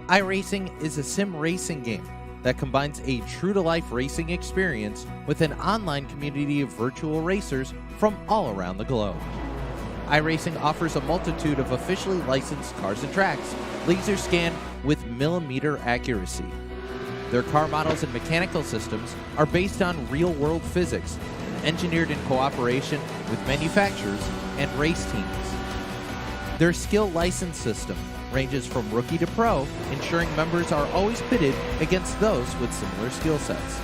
iRacing is a sim racing game that combines a true-to-life racing experience with an online community of virtual racers from all around the globe. iRacing offers a multitude of officially licensed cars and tracks, laser scanned with millimeter accuracy. Their car models and mechanical systems are based on real-world physics, engineered in cooperation with manufacturers and race teams. Their skill license system ranges from rookie to pro, ensuring members are always pitted against those with similar skill sets.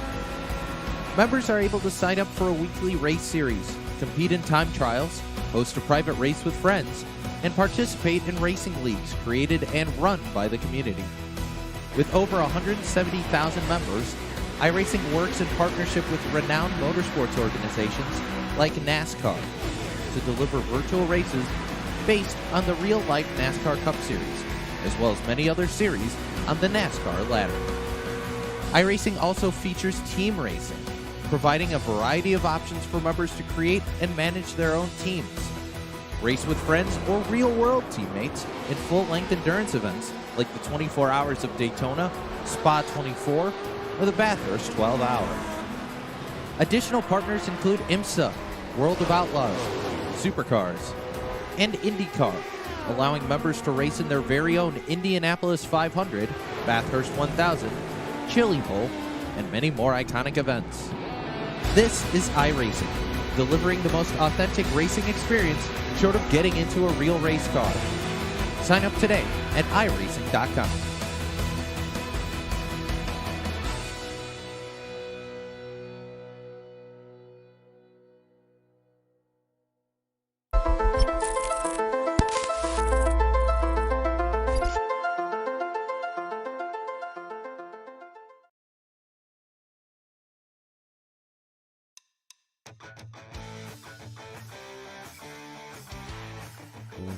Members are able to sign up for a weekly race series, compete in time trials, host a private race with friends, and participate in racing leagues created and run by the community. With over 170,000 members, iRacing works in partnership with renowned motorsports organizations like NASCAR to deliver virtual races based on the real-life NASCAR Cup Series, as well as many other series on the NASCAR ladder. iRacing also features team racing, providing a variety of options for members to create and manage their own teams. Race with friends or real-world teammates in full-length endurance events like the 24 Hours of Daytona, Spa 24, or the Bathurst 12 Hour. Additional partners include IMSA, World of Outlaws, Supercars, and IndyCar, allowing members to race in their very own Indianapolis 500, Bathurst 1000, Chili Bowl, and many more iconic events. This is iRacing, delivering the most authentic racing experience short of getting into a real race car. Sign up today at iRacing.com.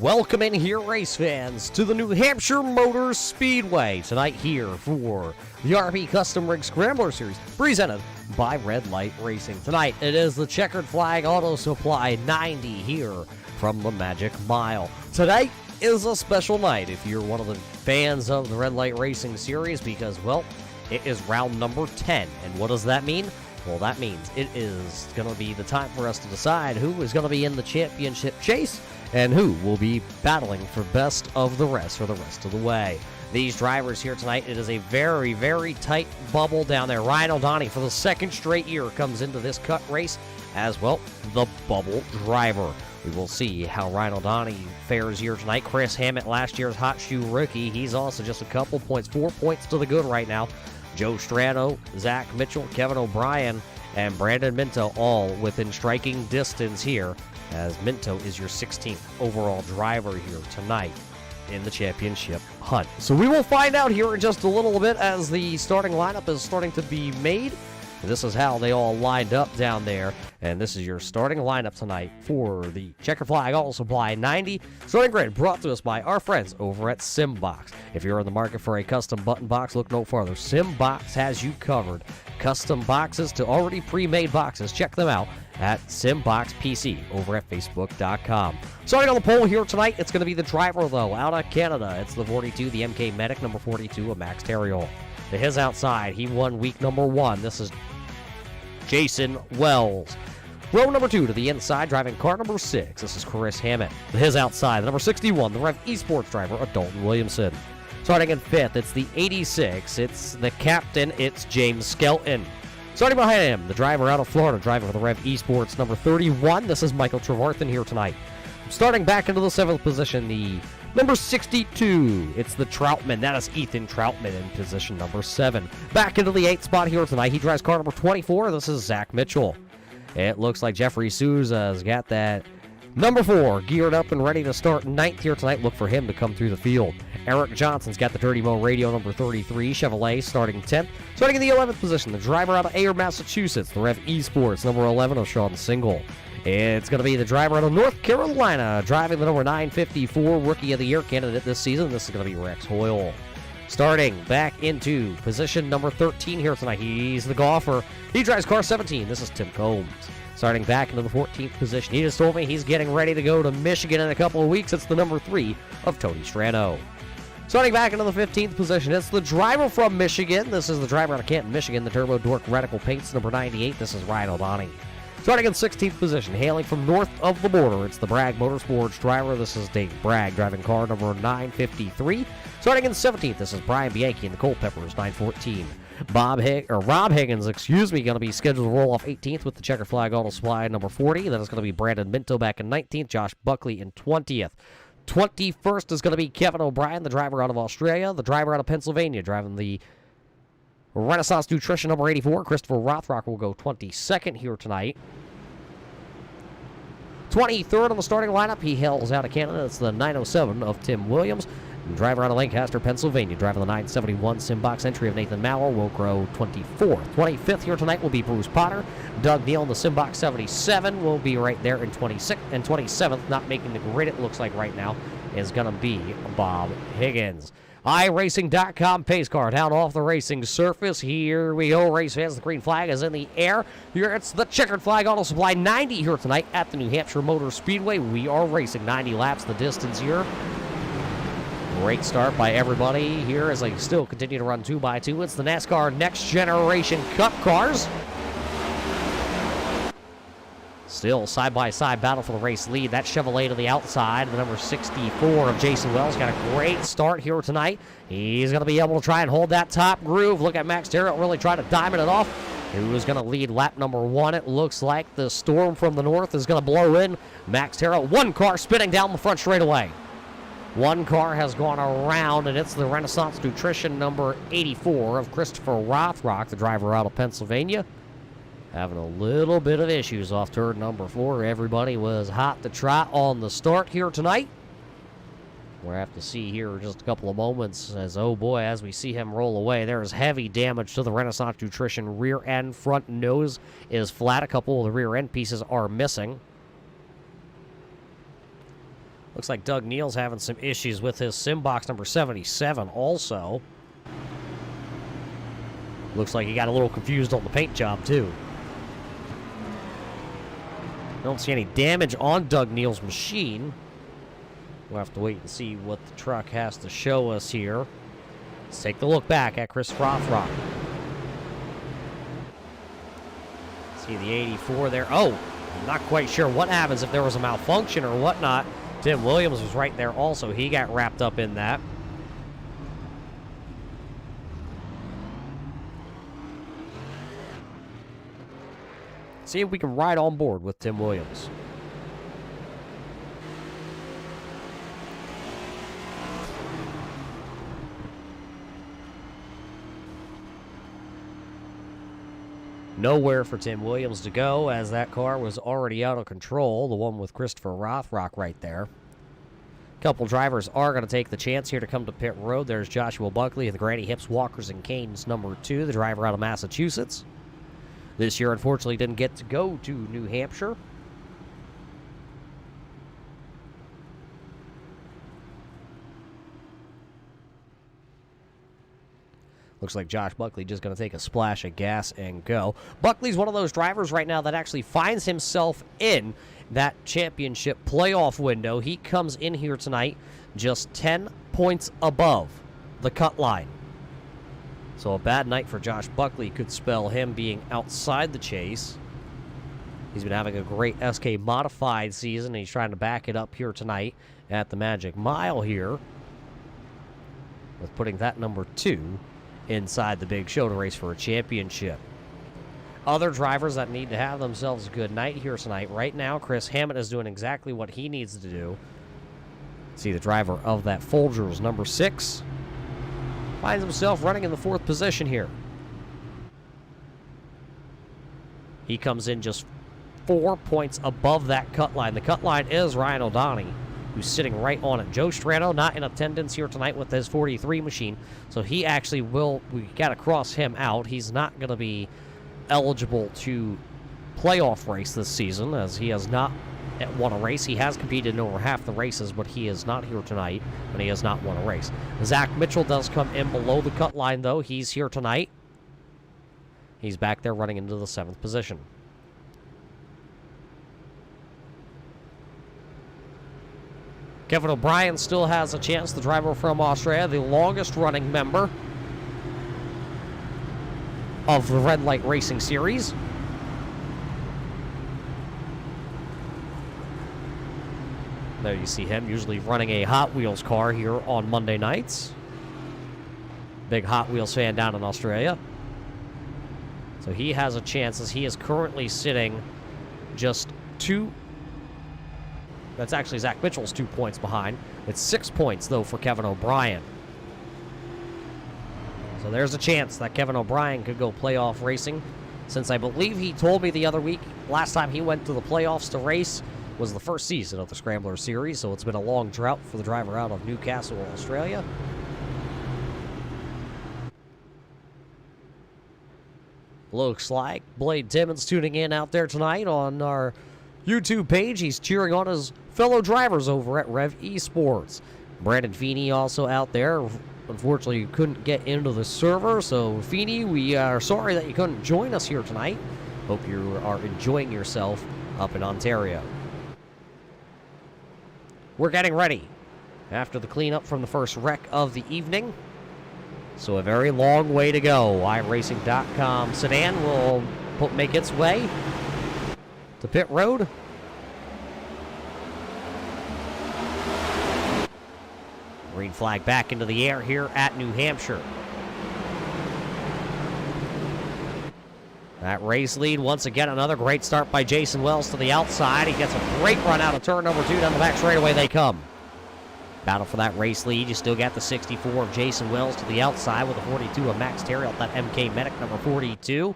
Welcome in here, race fans, to the New Hampshire Motor Speedway. Tonight here for the RP Custom Rig Scrambler Series, presented by Red Light Racing. Tonight, it is the Checkered Flag Auto Supply 90 here from the Magic Mile. Tonight is a special night if you're one of the fans of the Red Light Racing Series because, well, it is round number 10. And what does that mean? Well, that means it is going to be the time for us to decide who is going to be in the championship chase and who will be battling for best of the rest for the rest of the way. These drivers here tonight, it is a very, very tight bubble down there. Ryan O'Donnell, for the second straight year, comes into this cut race as, well, the bubble driver. We will see how Ryan O'Donnell fares here tonight. Chris Hammett, last year's hot shoe rookie, he's also just a couple points, 4 points to the good right now. Joe Strano, Zach Mitchell, Kevin O'Brien, and Brandon Minto all within striking distance here, as Minto is your 16th overall driver here tonight in the championship hunt. So we will find out here in just a little bit as the starting lineup is starting to be made. This is how they all lined up down there, and this is your starting lineup tonight for the Checker Flag Auto Supply 90. Starting grid brought to us by our friends over at SimBox. If you're in the market for a custom button box, look no farther. SimBox has you covered. Custom boxes to already pre-made boxes. Check them out at SimBox PC over at Facebook.com. Starting on the pole here tonight, it's going to be the driver, though, out of Canada. It's the 42, the MK Medic, number 42, a Max Terriol. To his outside, he won week number 1. This is Jason Wells. Row number 2 to the inside, driving car number 6. This is Chris Hammett. To his outside, the number 61, the Rev Esports driver, Dalton Williamson. Starting in 5th, it's the 86. It's the captain, it's James Skelton. Starting behind him, the driver out of Florida, driving for the Rev Esports, number 31. This is Michael Trevarthen here tonight. Starting back into the 7th position, the number 62, it's the Troutman. That is Ethan Troutman in position number 7. Back into the 8th spot here tonight, he drives car number 24. This is Zach Mitchell. It looks like Jeffrey Souza's got that number 4 geared up and ready to start 9th here tonight. Look for him to come through the field. Eric Johnson's got the Dirty Mo Radio number 33, Chevrolet, starting 10th. Starting in the 11th position, the driver out of Ayer, Massachusetts, the Rev Esports, number 11 of Sean Single. It's going to be the driver out of North Carolina, driving the number 954 Rookie of the Year candidate this season. This is going to be Rex Hoyle. Starting back into position number 13 here tonight, he's the golfer. He drives car 17. This is Tim Combs. Starting back into the 14th position, he just told me he's getting ready to go to Michigan in a couple of weeks. It's the number 3 of Tony Strano. Starting back into the 15th position, it's the driver from Michigan. This is the driver out of Canton, Michigan, the Turbo Dork Radical Paints, number 98. This is Ryan O'Donnell. Starting in 16th position, hailing from north of the border, it's the Bragg Motorsports driver. This is Dave Bragg, driving car number 953. Starting in 17th, this is Brian Bianchi in the Culpeppers, 914. Rob Higgins, going to be scheduled to roll off 18th with the Checker Flag Auto Supply number 40. Then it's going to be Brandon Minto back in 19th, Josh Buckley in 20th. 21st is going to be Kevin O'Brien, the driver out of Australia, the driver out of Pennsylvania, driving the Renaissance Nutrition number 84. Christopher Rothrock will go 22nd here tonight. 23rd on the starting lineup, he hails out of Canada. It's the 907 of Tim Williams. And driver out of Lancaster, Pennsylvania, driving the 971 Simbox entry of Nathan Maurer, will grow 24th. 25th here tonight will be Bruce Potter. Doug Neal in the Simbox 77 will be right there in 26th. And 27th, not making the grid it looks like right now, is going to be Bob Higgins. iRacing.com pace car down off the racing surface. Here we go, race fans. The green flag is in the air. Here it's the checkered flag auto supply 90 here tonight at the New Hampshire Motor Speedway. We are racing 90 laps the distance here. Great start by everybody here as they still continue to run 2x2. It's the NASCAR Next Generation Cup cars. Still side-by-side battle for the race lead. That Chevrolet to the outside. The number 64 of Jason Wells got a great start here tonight. He's going to be able to try and hold that top groove. Look at Max Terrell really try to diamond it off. Who's going to lead lap number 1? It looks like the storm from the north is going to blow in. Max Terrell, one car spinning down the front straightaway. One car has gone around, and it's the Renaissance Nutrition number 84 of Christopher Rothrock, the driver out of Pennsylvania. Having a little bit of issues off turn number 4. Everybody was hot to trot on the start here tonight. We'll have to see here in just a couple of moments as, oh boy, as we see him roll away, there is heavy damage to the Renaissance Nutrition rear end. Front nose is flat. A couple of the rear end pieces are missing. Looks like Doug Neal's having some issues with his Simbox number 77 also. Looks like he got a little confused on the paint job too. Don't see any damage on Doug Neal's machine. We'll have to wait and see what the truck has to show us here. Let's take a look back at Chris Rothrock. See the 84 there. Oh, I'm not quite sure what happens if there was a malfunction or whatnot. Tim Williams was right there also. He got wrapped up in that. See if we can ride on board with Tim Williams. Nowhere for Tim Williams to go as that car was already out of control. The one with Christopher Rothrock right there. A couple drivers are going to take the chance here to come to pit road. There's Joshua Buckley of the Granny Hips Walkers and Canes number 2, the driver out of Massachusetts. This year, unfortunately, didn't get to go to New Hampshire. Looks like Josh Buckley just going to take a splash of gas and go. Buckley's one of those drivers right now that actually finds himself in that championship playoff window. He comes in here tonight just 10 points above the cut line. So a bad night for Josh Buckley could spell him being outside the chase. He's been having a great SK modified season, and he's trying to back it up here tonight at the Magic Mile here with putting that number 2 inside the big show to race for a championship. Other drivers that need to have themselves a good night here tonight. Right now, Chris Hammett is doing exactly what he needs to do. See the driver of that Folgers, number 6, finds himself running in the 4th position here. He comes in just 4 points above that cut line. The cut line is Ryan O'Donnell, who's sitting right on it. Joe Strano not in attendance here tonight with his 43 machine, so he actually we got to cross him out. He's not going to be eligible to playoff race this season, as he has not won a race. He has competed in over half the races, but he is not here tonight, and he has not won a race. Zach Mitchell does come in below the cut line, though. He's here tonight. He's back there running into the 7th position. Kevin O'Brien still has a chance, the driver from Australia, the longest running member of the Red Light Racing Series. There you see him, usually running a Hot Wheels car here on Monday nights. Big Hot Wheels fan down in Australia. So he has a chance, as he is currently sitting just two. That's actually Zach Mitchell's 2 points behind. It's 6 points, though, for Kevin O'Brien. So there's a chance that Kevin O'Brien could go playoff racing, since I believe he told me the other week, last time he went to the playoffs to race was the first season of the Scrambler Series, so it's been a long drought for the driver out of Newcastle, Australia. Looks like Blade Timmons tuning in out there tonight on our YouTube page. He's cheering on his fellow drivers over at Rev Esports. Brandon Feeney also out there. Unfortunately, you couldn't get into the server, so Feeney, we are sorry that you couldn't join us here tonight. Hope you are enjoying yourself up in Ontario. We're getting ready after the cleanup from the first wreck of the evening. So a very long way to go. iRacing.com sedan will make its way to pit road. Green flag back into the air here at New Hampshire. That race lead, once again, another great start by Jason Wells to the outside. He gets a great run out of turn number 2. Down the back straightaway they come. Battle for that race lead. You still got the 64 of Jason Wells to the outside with the 42 of Max Terriot. That MK Medic, number 42.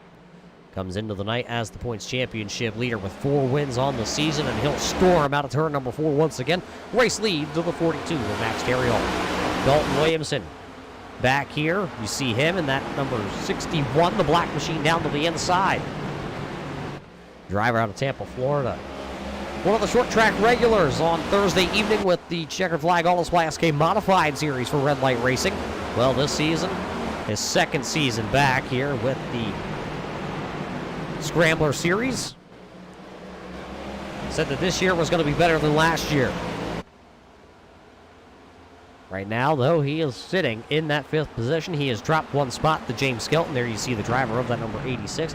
Comes into the night as the points championship leader with 4 wins on the season, and he'll storm out of turn number 4 once again. Race lead to the 42 of Max Terriot. Dalton Williamson back here. You see him in that number 61, the black machine down to the inside. Driver out of Tampa, Florida. One of the short track regulars on Thursday evening with the checkered flag all display SK Modified Series for Red Light Racing. Well, this season, his second season back here with the Scrambler Series. Said that this year was going to be better than last year. Right now, though, he is sitting in that 5th position. He has dropped 1 spot to James Skelton. There you see the driver of that number 86.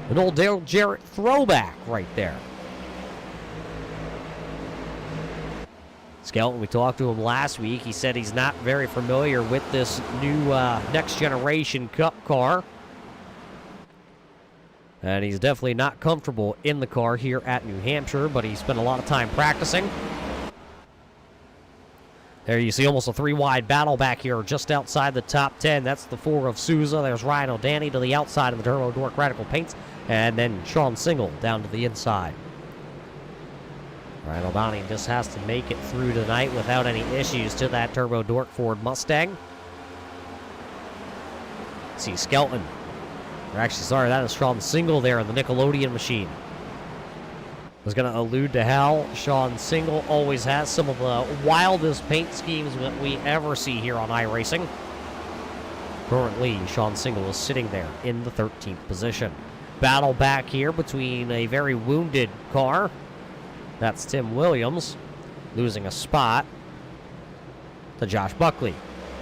An old Dale Jarrett throwback right there. Skelton, we talked to him last week. He said he's not very familiar with this new next generation Cup car. And he's definitely not comfortable in the car here at New Hampshire, but he spent a lot of time practicing. There you see almost a 3-wide battle back here just outside the top 10. That's the 4 of Souza. There's Ryan O'Danny to the outside of the Turbo Dork Radical Paints. And then Sean Single down to the inside. Ryan O'Danny just has to make it through tonight without any issues to that Turbo Dork Ford Mustang. See Skelton. Or actually, sorry, that is Sean Single there in the Nickelodeon machine. Was going to allude to how Sean Single always has some of the wildest paint schemes that we ever see here on iRacing. Currently, Sean Single is sitting there in the 13th position. Battle back here between a very wounded car. That's Tim Williams losing a spot to Josh Buckley.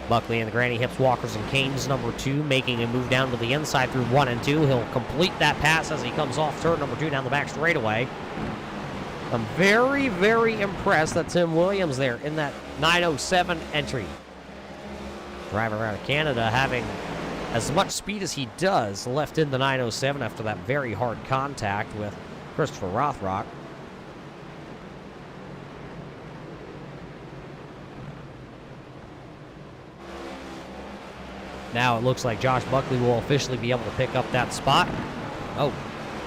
Buckley in the Granny Hips, Walkers, and Canes, number 2, making a move down to the inside through 1 and 2. He'll complete that pass as he comes off turn number 2 down the back straightaway. I'm very, very impressed that Tim Williams there in that 907 entry. Driver out of Canada having as much speed as he does left in the 907 after that very hard contact with Christopher Rothrock. Now it looks like Josh Buckley will officially be able to pick up that spot. Oh,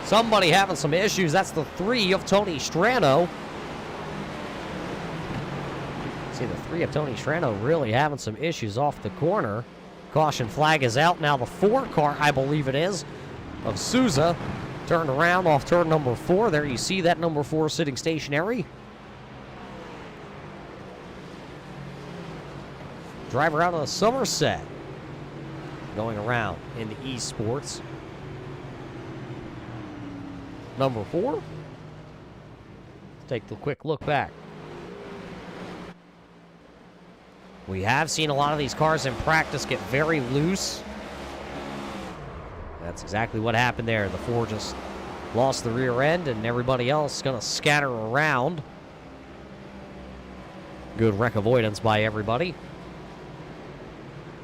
somebody having some issues. That's the 3 of Tony Strano. See, the 3 of Tony Strano really having some issues off the corner. Caution flag is out. Now the 4 car, I believe it is, of Souza turned around off turn number 4. There you see that number 4 sitting stationary. Driver out of Somerset. Going around in the esports. Number 4. Let's take a quick look back. We have seen a lot of these cars in practice get very loose. That's exactly what happened there. The 4 just lost the rear end, and everybody else is going to scatter around. Good wreck avoidance by everybody.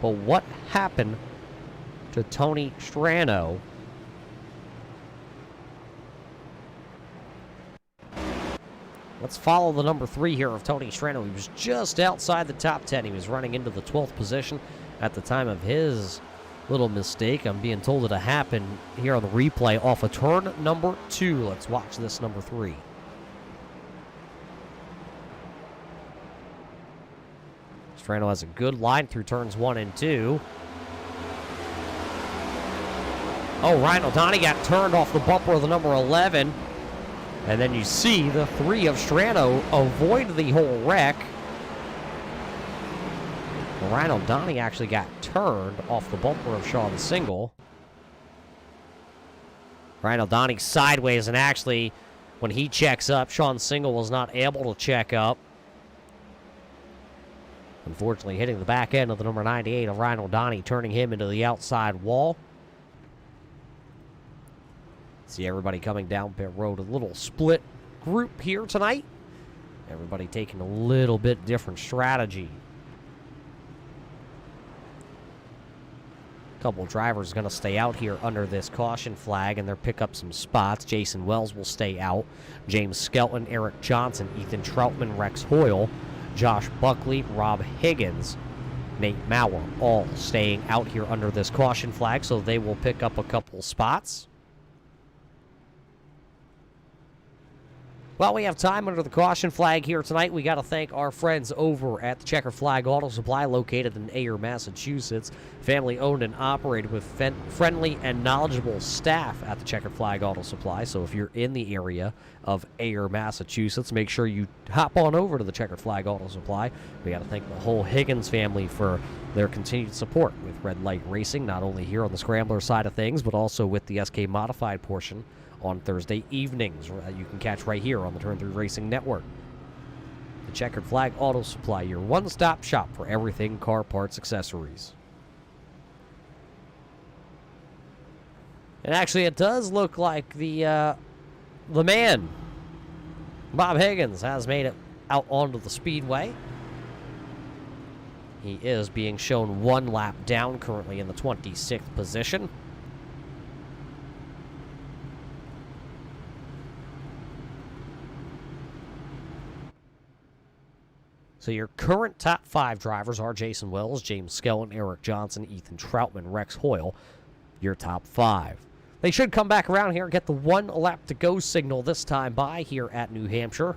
But what happened to Tony Strano? Let's follow the number 3 here of Tony Strano. He was just outside the top 10. He was running into the 12th position at the time of his little mistake. I'm being told it happened here on the replay off of turn number 2. Let's watch this number 3. Strano has a good line through turns 1 and 2. Oh, Ryan O'Donnell got turned off the bumper of the number 11. And then you see the 3 of Strano avoid the whole wreck. Ryan O'Donnell actually got turned off the bumper of Sean Single. Ryan O'Donnell sideways, and actually, when he checks up, Sean Single was not able to check up. Unfortunately, hitting the back end of the number 98 of Ryan O'Donnell, turning him into the outside wall. See everybody coming down pit road. A little split group here tonight. Everybody taking a little bit different strategy. A couple drivers going to stay out here under this caution flag, and they'll pick up some spots. Jason Wells will stay out. James Skelton, Eric Johnson, Ethan Troutman, Rex Hoyle, Josh Buckley, Rob Higgins, Nate Mauer, all staying out here under this caution flag, so they will pick up a couple spots. Well, we have time under the caution flag here tonight. We got to thank our friends over at the Checkered Flag Auto Supply, located in Ayer, Massachusetts. Family owned and operated with friendly and knowledgeable staff at the Checkered Flag Auto Supply. So if you're in the area of Ayer, Massachusetts, make sure you hop on over to the Checkered Flag Auto Supply. We got to thank the whole Higgins family for their continued support with Red Light Racing, not only here on the Scrambler side of things, but also with the SK Modified portion on Thursday evenings. You can catch right here on the Turn 3 Racing Network. The Checkered Flag Auto Supply, your one-stop shop for everything car parts accessories. And actually, it does look like the man, Bob Higgins, has made it out onto the speedway. He is being shown 1 lap down, currently in the 26th position. So your current top 5 drivers are Jason Wells, James Skelton, Eric Johnson, Ethan Troutman, Rex Hoyle. Your top 5. They should come back around here and get the 1 lap to go signal this time by here at New Hampshire.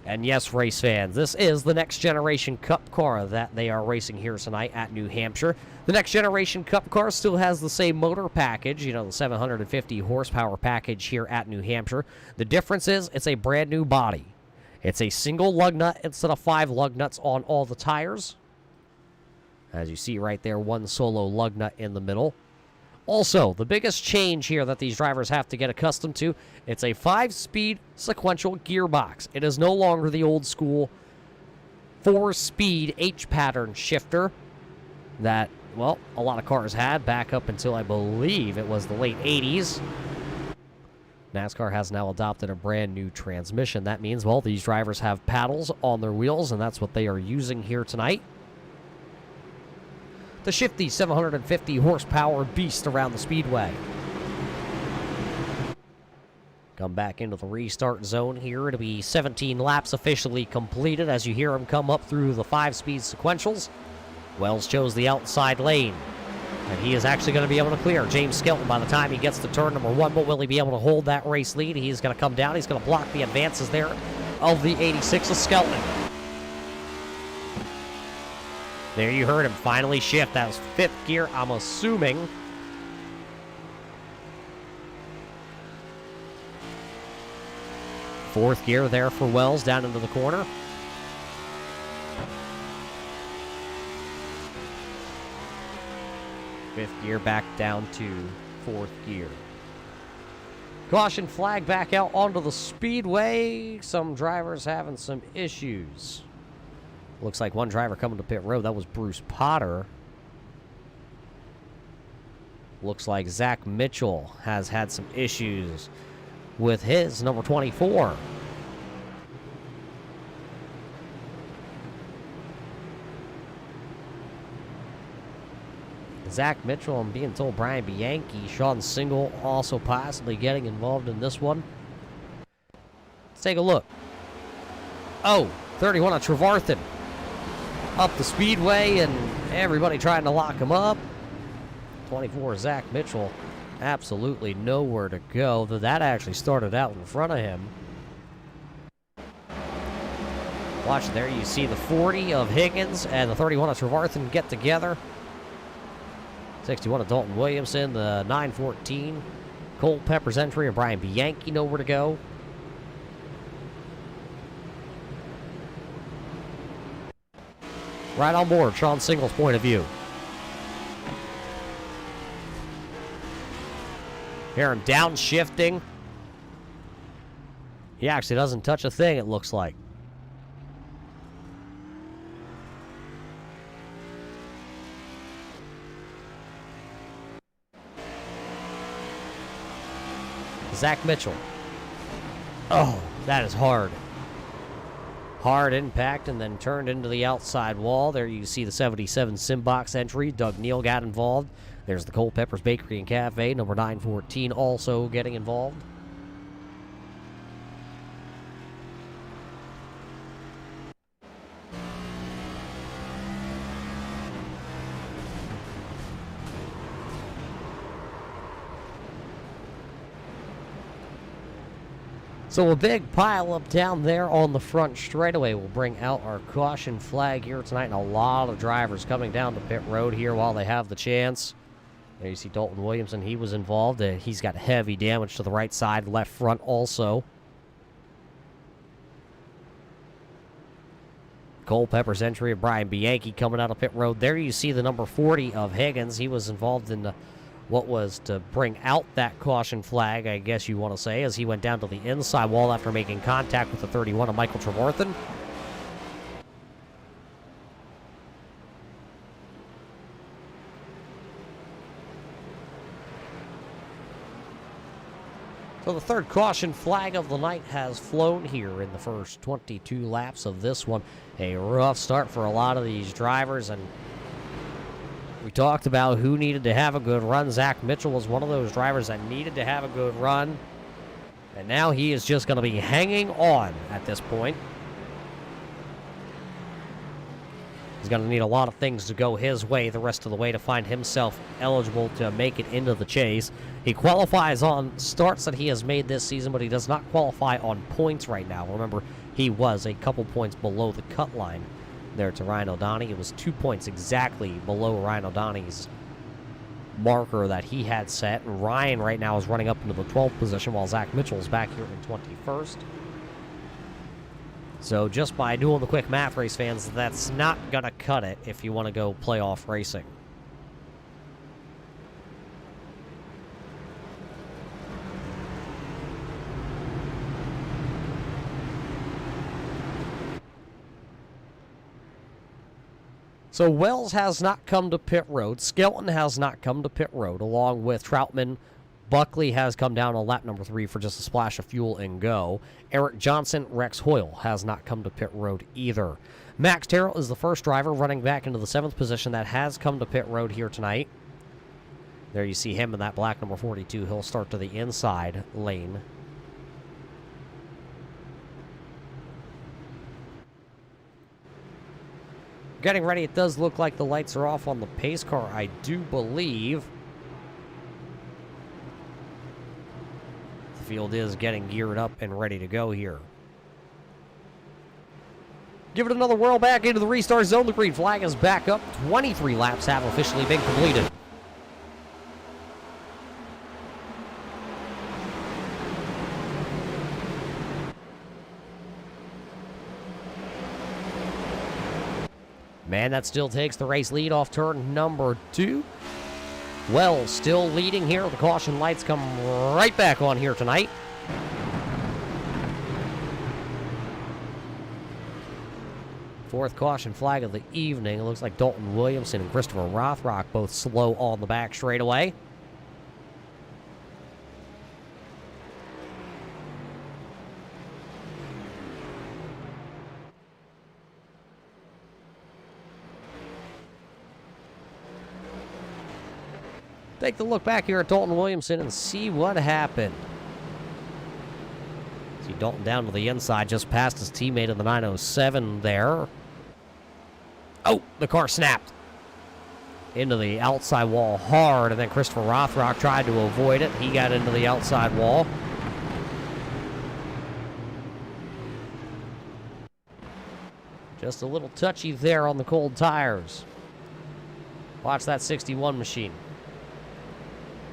And yes, race fans, this is the Next Generation Cup car that they are racing here tonight at New Hampshire. The Next Generation Cup car still has the same motor package, you know, the 750 horsepower package here at New Hampshire. The difference is it's a brand new body. It's a single lug nut instead of 5 lug nuts on all the tires. As you see right there, 1 solo lug nut in the middle. Also, the biggest change here that these drivers have to get accustomed to, it's a 5-speed sequential gearbox. It is no longer the old school 4-speed H-pattern shifter that, well, a lot of cars had back up until I believe it was the late 80s. NASCAR has now adopted a brand new transmission. That means, well, these drivers have paddles on their wheels, and that's what they are using here tonight to shift the 750 horsepower beast around the speedway. Come back into the restart zone here. It'll be 17 laps officially completed as you hear him come up through the 5-speed sequentials. Wells chose the outside lane, and he is actually going to be able to clear James Skelton by the time he gets to turn number 1, but will he be able to hold that race lead? He's going to come down. He's going to block the advances there of the 86 of Skelton. There you heard him finally shift. That was 5th gear, I'm assuming. Fourth gear there for Wells down into the corner. Fifth gear back down to 4th gear. Caution flag back out onto the speedway. Some drivers having some issues. Looks like one driver coming to pit road. That was Bruce Potter. Looks like Zach Mitchell has had some issues with his number 24. Zach Mitchell, I'm being told Brian Bianchi, Sean Single also possibly getting involved in this one. Let's take a look. Oh, 31 on Trevarthen. Up the speedway and everybody trying to lock him up. 24, Zach Mitchell, absolutely nowhere to go. Though that actually started out in front of him. Watch there, you see the 40 of Higgins and the 31 of Trevarthen get together. 61 of Dalton Williamson, the 914. Cole Pepper's entry and Brian Bianchi nowhere to go. Right on board, Sean Single's point of view. Hear him downshifting. He actually doesn't touch a thing, it looks like. Zach Mitchell. Oh, that is hard. Hard impact and then turned into the outside wall. There you see the 77 Simbox entry. Doug Neal got involved. There's the Cole Peppers Bakery and Cafe, number 914, also getting involved. So a big pile up down there on the front straightaway will bring out our caution flag here tonight, and a lot of drivers coming down to pit road here while they have the chance. There you see Dalton Williamson, he was involved. He's got heavy damage to the right side, left front also. Cole Pepper's entry of Brian Bianchi coming out of pit road. There you see the number 40 of Higgins. He was involved in what was to bring out that caution flag, I guess you want to say, as he went down to the inside wall after making contact with the 31 of Michael Trevarthen. So the third caution flag of the night has flown here in the first 22 laps of this one. A rough start for a lot of these drivers, and we talked about who needed to have a good run. Zach Mitchell was one of those drivers that needed to have a good run. And now he is just going to be hanging on at this point. He's going to need a lot of things to go his way the rest of the way to find himself eligible to make it into the chase. He qualifies on starts that he has made this season, but he does not qualify on points right now. Remember, he was a couple points below the cut line there to Ryan O'Donoghue. It was 2 points exactly below Ryan O'Donoghue's marker that he had set. And Ryan right now is running up into the 12th position while Zach Mitchell is back here in 21st. So just by doing the quick math, race fans, that's not going to cut it if you want to go playoff racing. So Wells has not come to pit road. Skelton has not come to pit road, along with Troutman. Buckley has come down on lap number 3 for just a splash of fuel and go. Eric Johnson, Rex Hoyle has not come to pit road either. Max Terrell is the first driver running back into the 7th position that has come to pit road here tonight. There you see him in that black number 42. He'll start to the inside lane. Getting ready, it does look like the lights are off on the pace car, I do believe. The field is getting geared up and ready to go here. Give it another whirl back into the restart zone. The green flag is back up. 23 laps have officially been completed. Man, that still takes the race lead off turn number 2. Wells still leading here. The caution lights come right back on here tonight. Fourth caution flag of the evening. It looks like Dalton Williamson and Christopher Rothrock both slow on the back straightaway. Take the look back here at Dalton Williamson and see what happened. See Dalton down to the inside, just past his teammate in the 907 there. Oh, the car snapped into the outside wall hard, and then Christopher Rothrock tried to avoid it. He got into the outside wall. Just a little touchy there on the cold tires. Watch that 61 machine.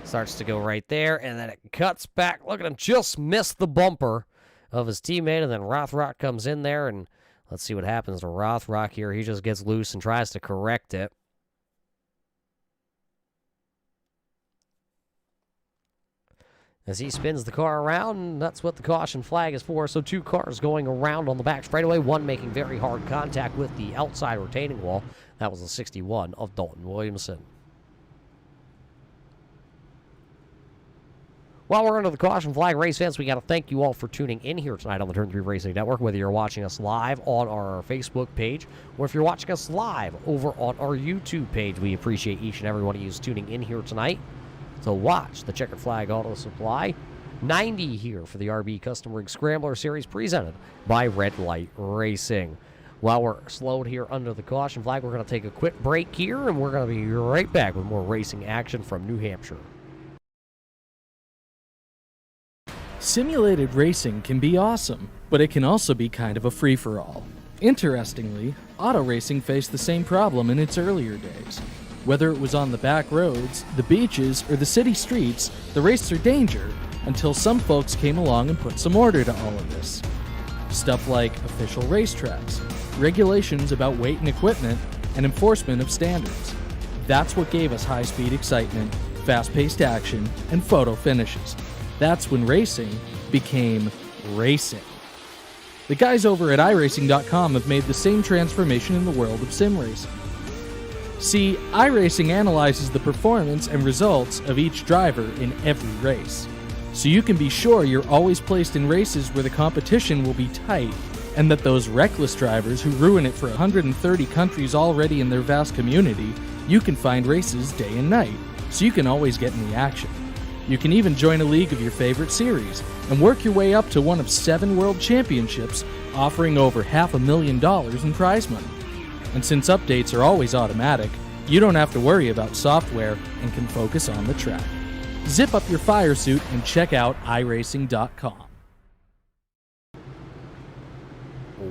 Starts to go right there, and then it cuts back. Look at him, just missed the bumper of his teammate, and then Rothrock comes in there, and let's see what happens to Rothrock here. He just gets loose and tries to correct it. As he spins the car around, that's what the caution flag is for. So two cars going around on the back straightaway, one making very hard contact with the outside retaining wall. That was the 61 of Dalton Williamson. While we're under the caution flag, race fans, we got to thank you all for tuning in here tonight on the Turn 3 Racing Network, whether you're watching us live on our Facebook page or if you're watching us live over on our YouTube page. We appreciate each and every one of you tuning in here tonight to watch the Checkered Flag Auto Supply 90 here for the RB Custom Rig Scrambler Series presented by Red Light Racing. While we're slowed here under the caution flag, we're going to take a quick break here, and we're going to be right back with more racing action from New Hampshire. Simulated racing can be awesome, but it can also be kind of a free-for-all. Interestingly, auto racing faced the same problem in its earlier days. Whether it was on the back roads, the beaches, or the city streets, the race or danger, until some folks came along and put some order to all of this. Stuff like official racetracks, regulations about weight and equipment, and enforcement of standards. That's what gave us high-speed excitement, fast-paced action, and photo finishes. That's when racing became racing. The guys over at iRacing.com have made the same transformation in the world of sim racing. See, iRacing analyzes the performance and results of each driver in every race, so you can be sure you're always placed in races where the competition will be tight, and that those reckless drivers who ruin it for 130 countries already in their vast community, you can find races day and night, so you can always get in the action. You can even join a league of your favorite series and work your way up to one of 7 world championships, offering over $500,000 in prize money. And since updates are always automatic, you don't have to worry about software and can focus on the track. Zip up your fire suit and check out iRacing.com.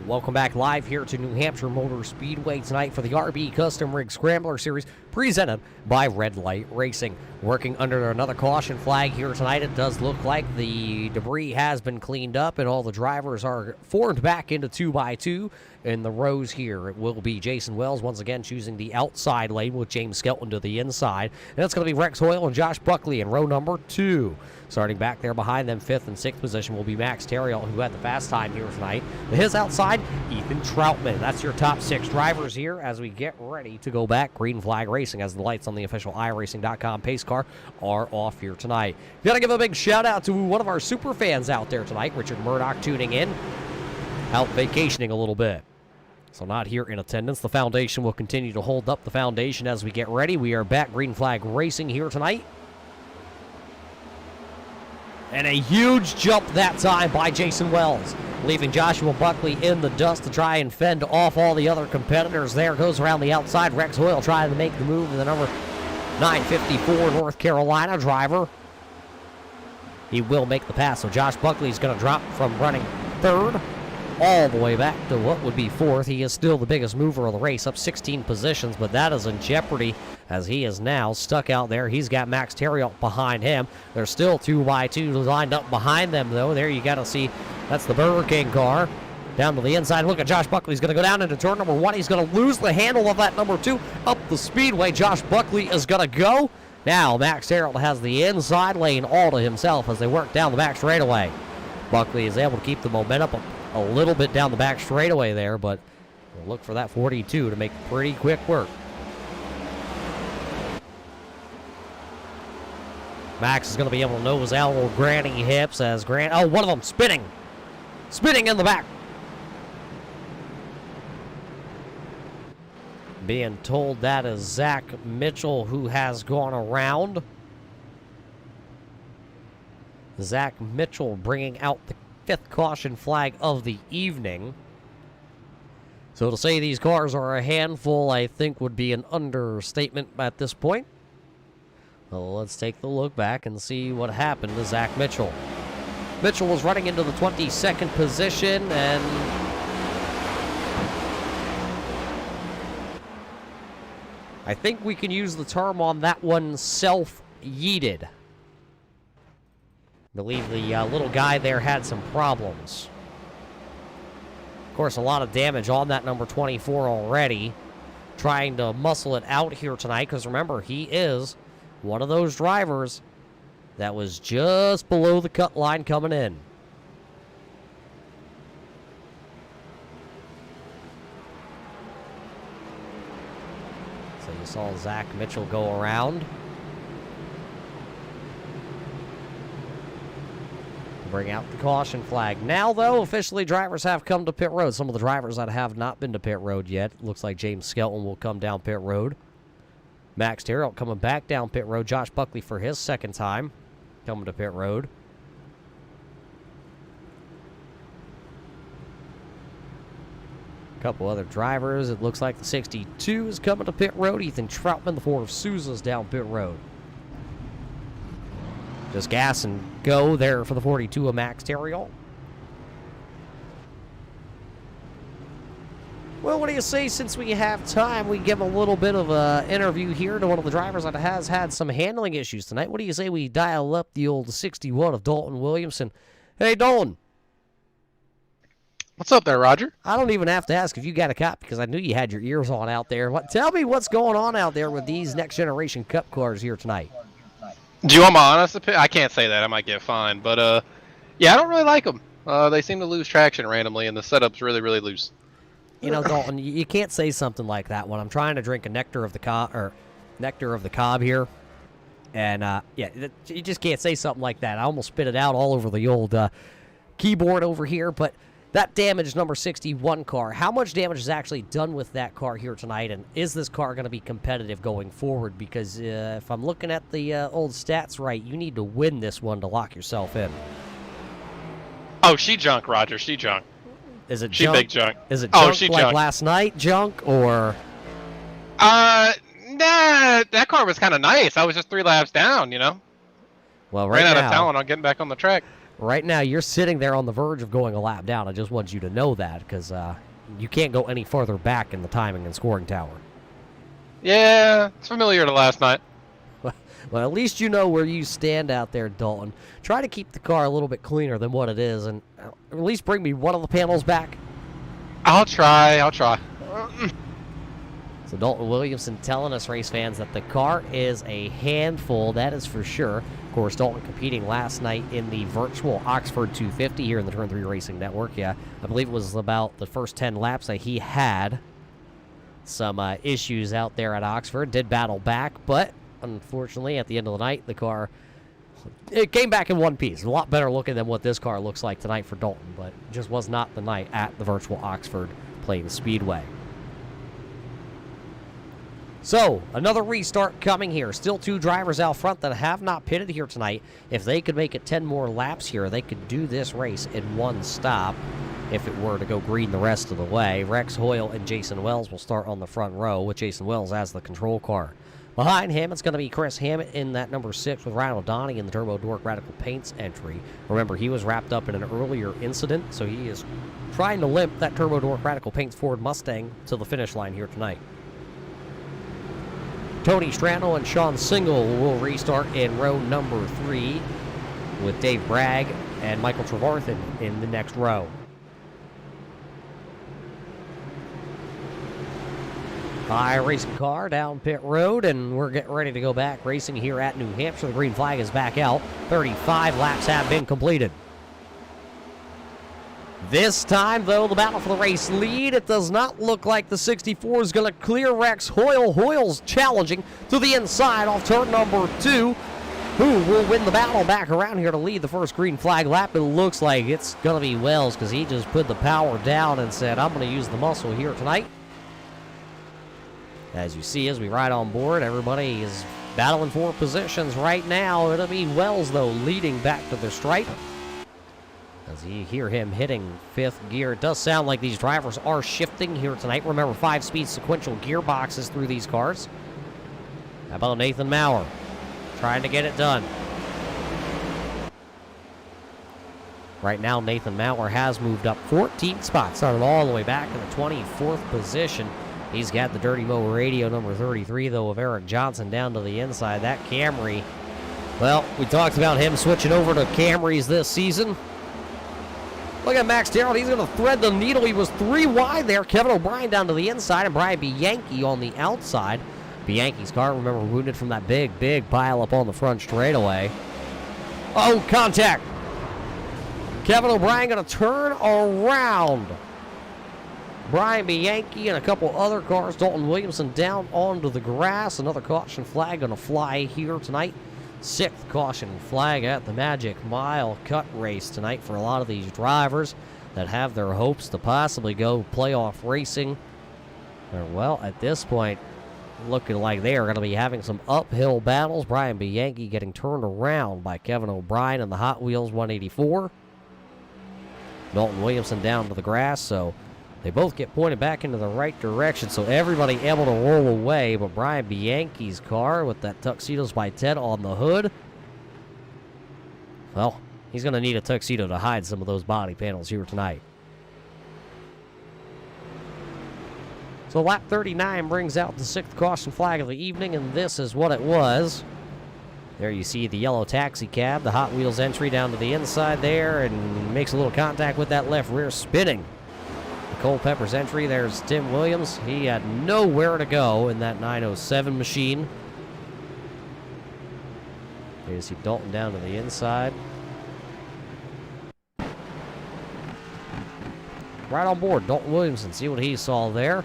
Welcome back live here to New Hampshire Motor Speedway tonight for the RB Custom Rig Scrambler Series presented by Red Light Racing. Working under another caution flag here tonight, it does look like the debris has been cleaned up and all the drivers are formed back into 2x2 in the rows here. It will be Jason Wells once again choosing the outside lane with James Skelton to the inside. And it's going to be Rex Hoyle and Josh Buckley in row number 2. Starting back there behind them, 5th and 6th position will be Max Terriot, who had the fast time here tonight. His outside, Ethan Troutman. That's your top 6 drivers here as we get ready to go back. Green flag racing as the lights on the official iRacing.com pace car are off here tonight. Gotta give a big shout out to one of our super fans out there tonight, Richard Murdoch, tuning in, out vacationing a little bit. So not here in attendance. The foundation will continue to hold up the foundation as we get ready. We are back green flag racing here tonight. And a huge jump that time by Jason Wells, leaving Joshua Buckley in the dust to try and fend off all the other competitors. There goes around the outside. Rex Hoyle trying to make the move to the number 954 North Carolina driver. He will make the pass, so Josh Buckley's going to drop from running 3rd all the way back to what would be 4th. He is still the biggest mover of the race, up 16 positions, but that is in jeopardy as he is now stuck out there. He's got Max Terriot behind him. There's still 2x2 lined up behind them, though. There you got to see, that's the Burger King car. Down to the inside. Look at Josh Buckley. He's going to go down into turn number 1. He's going to lose the handle of that number 2 up the speedway. Josh Buckley is going to go. Now Max Terrell has the inside lane all to himself as they work down the back straightaway. Buckley is able to keep the momentum a little bit down the back straightaway there, but we'll look for that 42 to make pretty quick work. Max is going to be able to nose out old Granny Hips as one of them spinning in the back. Being told that is Zach Mitchell who has gone around. Zach Mitchell bringing out the 5th caution flag of the evening. So to say these cars are a handful, I think would be an understatement at this point. Well, let's take the look back and see what happened to Zach Mitchell. Mitchell was running into the 22nd position, and I think we can use the term on that one, self-yeeted. I believe the little guy there had some problems. Of course, a lot of damage on that number 24 already. Trying to muscle it out here tonight, because remember, he is one of those drivers that was just below the cut line coming in. So you saw Zach Mitchell go around. Bring out the caution flag. Now, though, officially drivers have come to pit road. Some of the drivers that have not been to pit road yet. Looks like James Skelton will come down pit road. Max Terrell coming back down pit road. Josh Buckley for his 2nd time coming to pit road. A couple other drivers. It looks like the 62 is coming to pit road. Ethan Troutman, the Ford of Sousa's down pit road. Just gas and go there for the 42 of Max Terrell. Well, what do you say, since we have time, we give a little bit of an interview here to one of the drivers that has had some handling issues tonight. What do you say we dial up the old 61 of Dalton Williamson? Hey, Dalton. What's up there, Roger? I don't even have to ask if you got a cop, because I knew you had your ears on out there. Tell me what's going on out there with these next generation Cup cars here tonight. Do you want my honest opinion? I can't say that. I might get fined. But, yeah, I don't really like them. They seem to lose traction randomly, and the setup's really, really loose. You know, Dalton, you can't say something like that when I'm trying to drink a nectar of the cob here. And, yeah, you just can't say something like that. I almost spit it out all over the old keyboard over here. But that damaged number 61 car, how much damage is actually done with that car here tonight? And is this car going to be competitive going forward? Because if I'm looking at the old stats right, you need to win this one to lock yourself in. Oh, she junk, Roger. She junk. Is it she junk? Big junk. Is it junk like junk last night junk, or? Nah, that car was kind of nice. I was just 3 laps down, you know? Well, right now, ran out of talent on getting back on the track. Right now, you're sitting there on the verge of going a lap down. I just want you to know that, because you can't go any further back in the timing and scoring tower. Yeah, it's familiar to last night. Well, at least you know where you stand out there, Dalton. Try to keep the car a little bit cleaner than what it is, and at least bring me one of the panels back. I'll try. So Dalton Williamson telling us, race fans, that the car is a handful, that is for sure. Of course, Dalton competing last night in the virtual Oxford 250 here in the Turn 3 Racing Network. Yeah, I believe it was about the first 10 laps that he had some issues out there at Oxford. Did battle back, but unfortunately, at the end of the night, the car, it came back in one piece. A lot better looking than what this car looks like tonight for Dalton, but it just was not the night at the virtual Oxford Plains Speedway. So, another restart coming here. Still 2 drivers out front that have not pitted here tonight. If they could make it 10 more laps here, they could do this race in one stop if it were to go green the rest of the way. Rex Hoyle and Jason Wells will start on the front row with Jason Wells as the control car. Behind him, it's going to be Chris Hammett in that number 6 with Ryan O'Donnell in the Turbo Dork Radical Paints entry. Remember, he was wrapped up in an earlier incident, so he is trying to limp that Turbo Dork Radical Paints Ford Mustang to the finish line here tonight. Tony Strano and Sean Single will restart in row number 3 with Dave Bragg and Michael Trevarthen in the next row. Racing car down pit road, and we're getting ready to go back racing here at New Hampshire. The green flag is back out. 35 laps have been completed. This time, though, the battle for the race lead, it does not look like the 64 is going to clear Rex Hoyle. Hoyle's challenging to the inside off turn number 2. Who will win the battle back around here to lead the first green flag lap? It looks like it's going to be Wells, because he just put the power down and said, I'm going to use the muscle here tonight. As you see, as we ride on board, everybody is battling for positions right now. It'll be Wells, though, leading back to the stripe. As you hear him hitting 5th gear, it does sound like these drivers are shifting here tonight. Remember, 5-speed sequential gearboxes through these cars. How about Nathan Maurer trying to get it done? Right now, Nathan Maurer has moved up 14 spots, started all the way back in the 24th position. He's got the Dirty Mo Radio number 33, though, of Eric Johnson down to the inside. That Camry, well, we talked about him switching over to Camrys this season. Look at Max Darrell. He's going to thread the needle. He was 3 wide there. Kevin O'Brien down to the inside, and Brian Bianchi on the outside. Bianchi's car, remember, wounded from that big pile up on the front straightaway. Oh, contact. Kevin O'Brien going to turn around. Brian Bianchi and a couple other cars. Dalton Williamson down onto the grass. Another caution flag going to fly here tonight. 6th caution flag at the Magic Mile Cut race tonight for a lot of these drivers that have their hopes to possibly go playoff racing. Well, at this point, looking like they are going to be having some uphill battles. Brian Bianchi getting turned around by Kevin O'Brien in the Hot Wheels 184. Dalton Williamson down to the grass, so they both get pointed back into the right direction, so everybody able to roll away. But Brian Bianchi's car with that Tuxedos by Ted on the hood, well, he's going to need a tuxedo to hide some of those body panels here tonight. So lap 39 brings out the 6th caution flag of the evening, and this is what it was. There you see the yellow taxi cab, the Hot Wheels entry down to the inside there, and makes a little contact with that left rear, spinning. Cole Pepper's entry, there's Tim Williams. He had nowhere to go in that 907 machine. There you see Dalton down to the inside. Right on board, Dalton Williamson. See what he saw there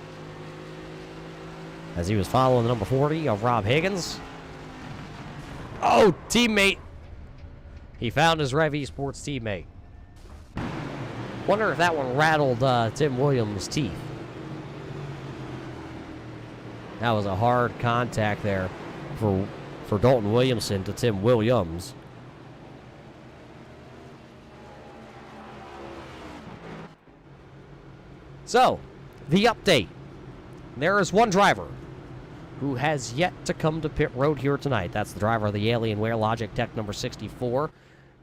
as he was following the number 40 of Rob Higgins. Oh, teammate. He found his Rev Esports teammate. Wonder if that one rattled Tim Williams' teeth. That was a hard contact there for Dalton Williamson to Tim Williams. So, the update. There is one driver who has yet to come to pit road here tonight. That's the driver of the Alienware Logitech number 64.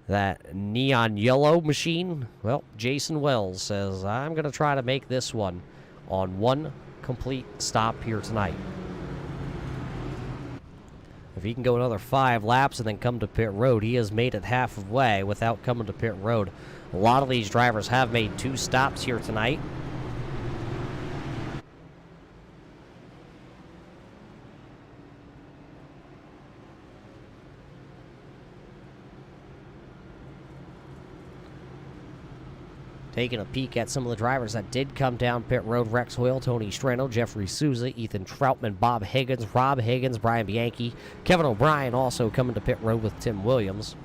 That neon yellow machine. Well, Jason Wells says, I'm going to try to make this one on one complete stop here tonight. If he can go another 5 laps and then come to pit road, he has made it halfway without coming to pit road. A lot of these drivers have made 2 stops here tonight. Taking a peek at some of the drivers that did come down pit road. Rex Hoyle, Tony Strano, Jeffrey Souza, Ethan Troutman, Bob Higgins, Rob Higgins, Brian Bianchi. Kevin O'Brien also coming to pit road with Tim Williams.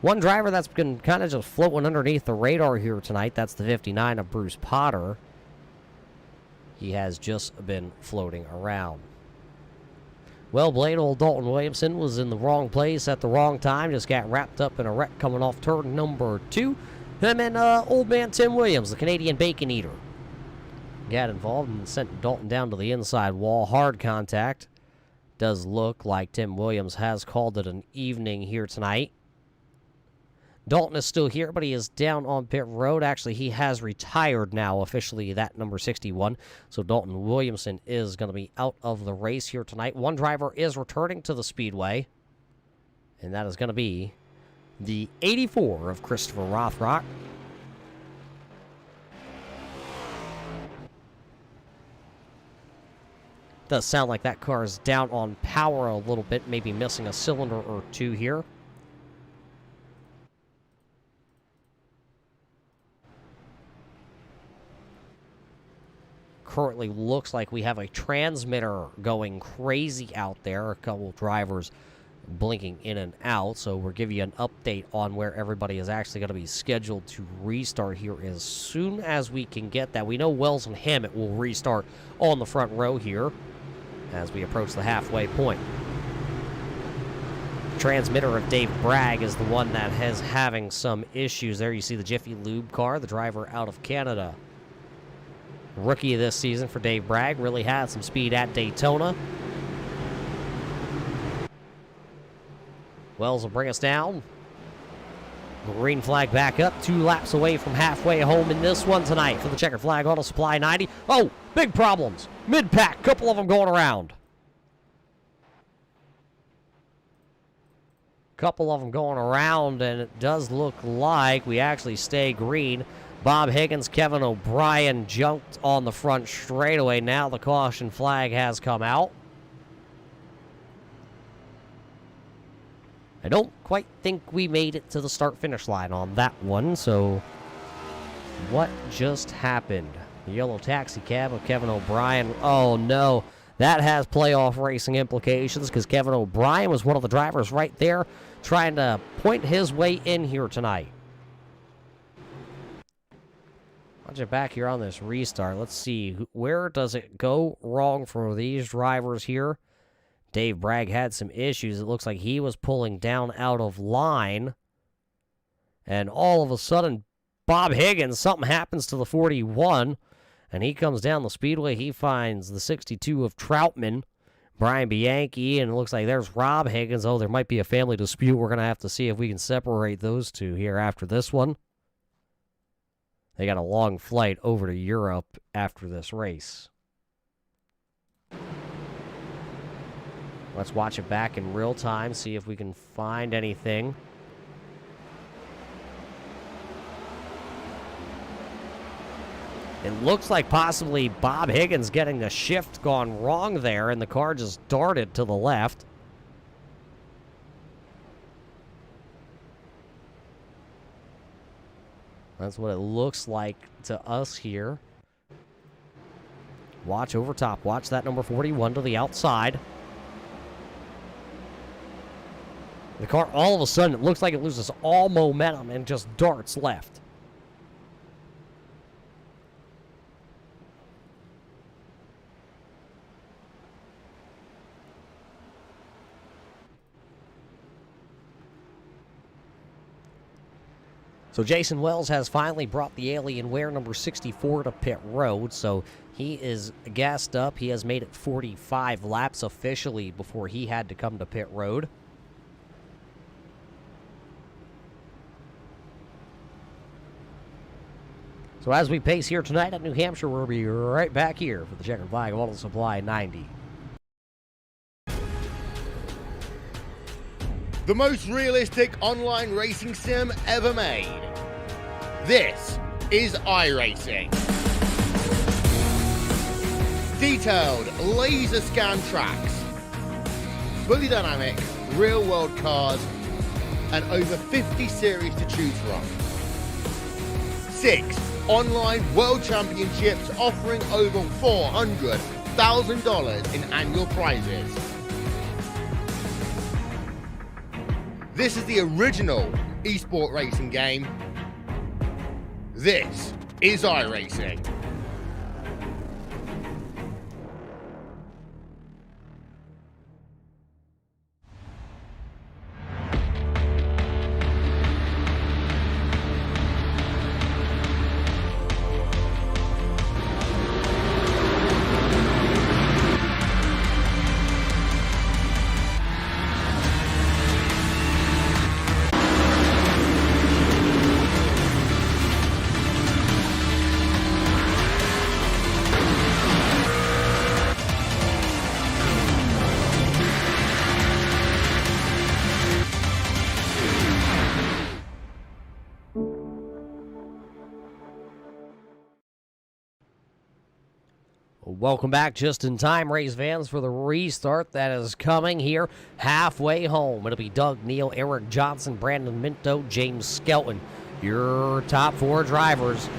One driver that's been kind of just floating underneath the radar here tonight, that's the 59 of Bruce Potter. He has just been floating around. Well, Blade, old Dalton Williamson was in the wrong place at the wrong time. Just got wrapped up in a wreck coming off turn number 2. Him and old man Tim Williams, the Canadian bacon eater, got involved and sent Dalton down to the inside wall. Hard contact. Does look like Tim Williams has called it an evening here tonight. Dalton is still here, but he is down on pit road. Actually, he has retired now, officially, that number 61. So Dalton Williamson is going to be out of the race here tonight. One driver is returning to the Speedway, and that is going to be the 84 of Christopher Rothrock. Does sound like that car is down on power a little bit, maybe missing a cylinder or two here. Currently looks like we have a transmitter going crazy out there. A couple drivers blinking in and out, so we'll give you an update on where everybody is actually going to be scheduled to restart here as soon as we can get that. We know Wells and Hammett will restart on the front row here as we approach the halfway point. Transmitter of Dave Bragg is the one that is having some issues there. You see the Jiffy Lube car, the driver out of Canada. Rookie of this season for Dave Bragg, really had some speed at Daytona. Wells will bring us down. Green flag back up, 2 laps away from halfway home in this one tonight for the checkered flag auto supply 90. Oh, big problems. Mid-pack, couple of them going around. Couple of them going around, and it does look like we actually stay green. Bob Higgins, Kevin O'Brien jumped on the front straightaway. Now the caution flag has come out. I don't quite think we made it to the start-finish line on that one, so what just happened? The yellow taxi cab of Kevin O'Brien. Oh, no. That has playoff racing implications because Kevin O'Brien was one of the drivers right there trying to point his way in here tonight. Watch it back here on this restart. Let's see. Where does it go wrong for these drivers here? Dave Bragg had some issues. It looks like he was pulling down out of line. And all of a sudden, Bob Higgins, something happens to the 41. And he comes down the speedway. He finds the 62 of Troutman, Brian Bianchi. And it looks like there's Rob Higgins. Oh, there might be a family dispute. We're going to have to see if we can separate those two here after this one. They got a long flight over to Europe after this race. Let's watch it back in real time, see if we can find anything. It looks like possibly Bob Higgins getting the shift gone wrong there, and the car just darted to the left. That's what it looks like to us here. Watch over top. Watch that number 41 to the outside. The car, all of a sudden, it looks like it loses all momentum and just darts left. So Jason Wells has finally brought the Alienware number 64 to pit road, so he is gassed up. He has made it 45 laps officially before he had to come to pit road. So as we pace here tonight at New Hampshire, we'll be right back here for the checkered flag of Auto Supply 90. The most realistic online racing sim ever made. This is iRacing. Detailed laser scan tracks, fully dynamic real world cars, and over 50 series to choose from. 6 online world championships offering over $400,000 in annual prizes. This is the original esport racing game. This is iRacing. Welcome back just in time, race fans, for the restart that is coming here halfway home. It'll be Doug Neal, Eric Johnson, Brandon Minto, James Skelton, your top 4 drivers.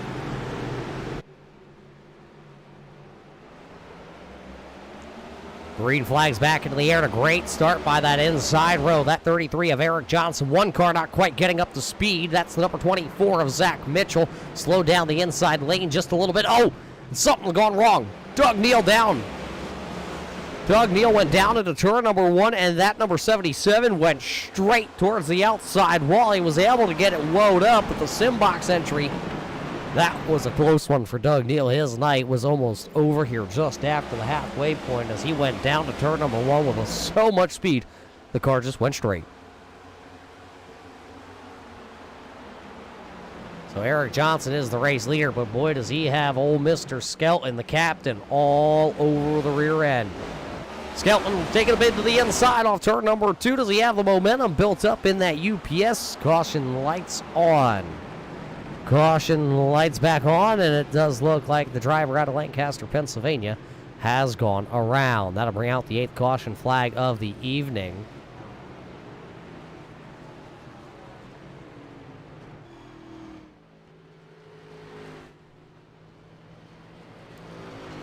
Green flags back into the air, and a great start by that inside row. That 33 of Eric Johnson. One car not quite getting up to speed. That's the number 24 of Zach Mitchell. Slowed down the inside lane just a little bit. Oh, something's gone wrong. Doug Neal down. Doug Neal went down into turn number 1, and that number 77 went straight towards the outside wall. He was able to get it woed up, but the sim box entry, that was a close one for Doug Neal. His night was almost over here just after the halfway point as he went down to turn number 1 with so much speed, the car just went straight. So Eric Johnson is the race leader, but boy, does he have old Mr. Skelton, the captain, all over the rear end. Skelton taking a bit to the inside off turn number 2. Does he have the momentum built up in that UPS? Caution lights on. Caution lights back on, and it does look like the driver out of Lancaster, Pennsylvania, has gone around. That'll bring out the 8th caution flag of the evening.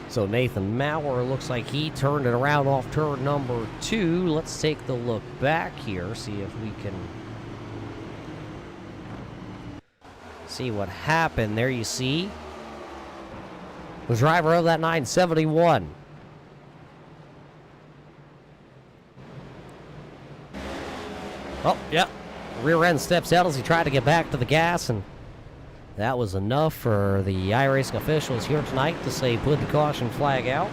So Nathan Maurer looks like he turned it around off turn number 2. Let's take the look back here, see if we can see what happened. There you see the driver of that 971. Oh, yeah. Rear end steps out as he tried to get back to the gas, and that was enough for the iRacing officials here tonight to say put the caution flag out.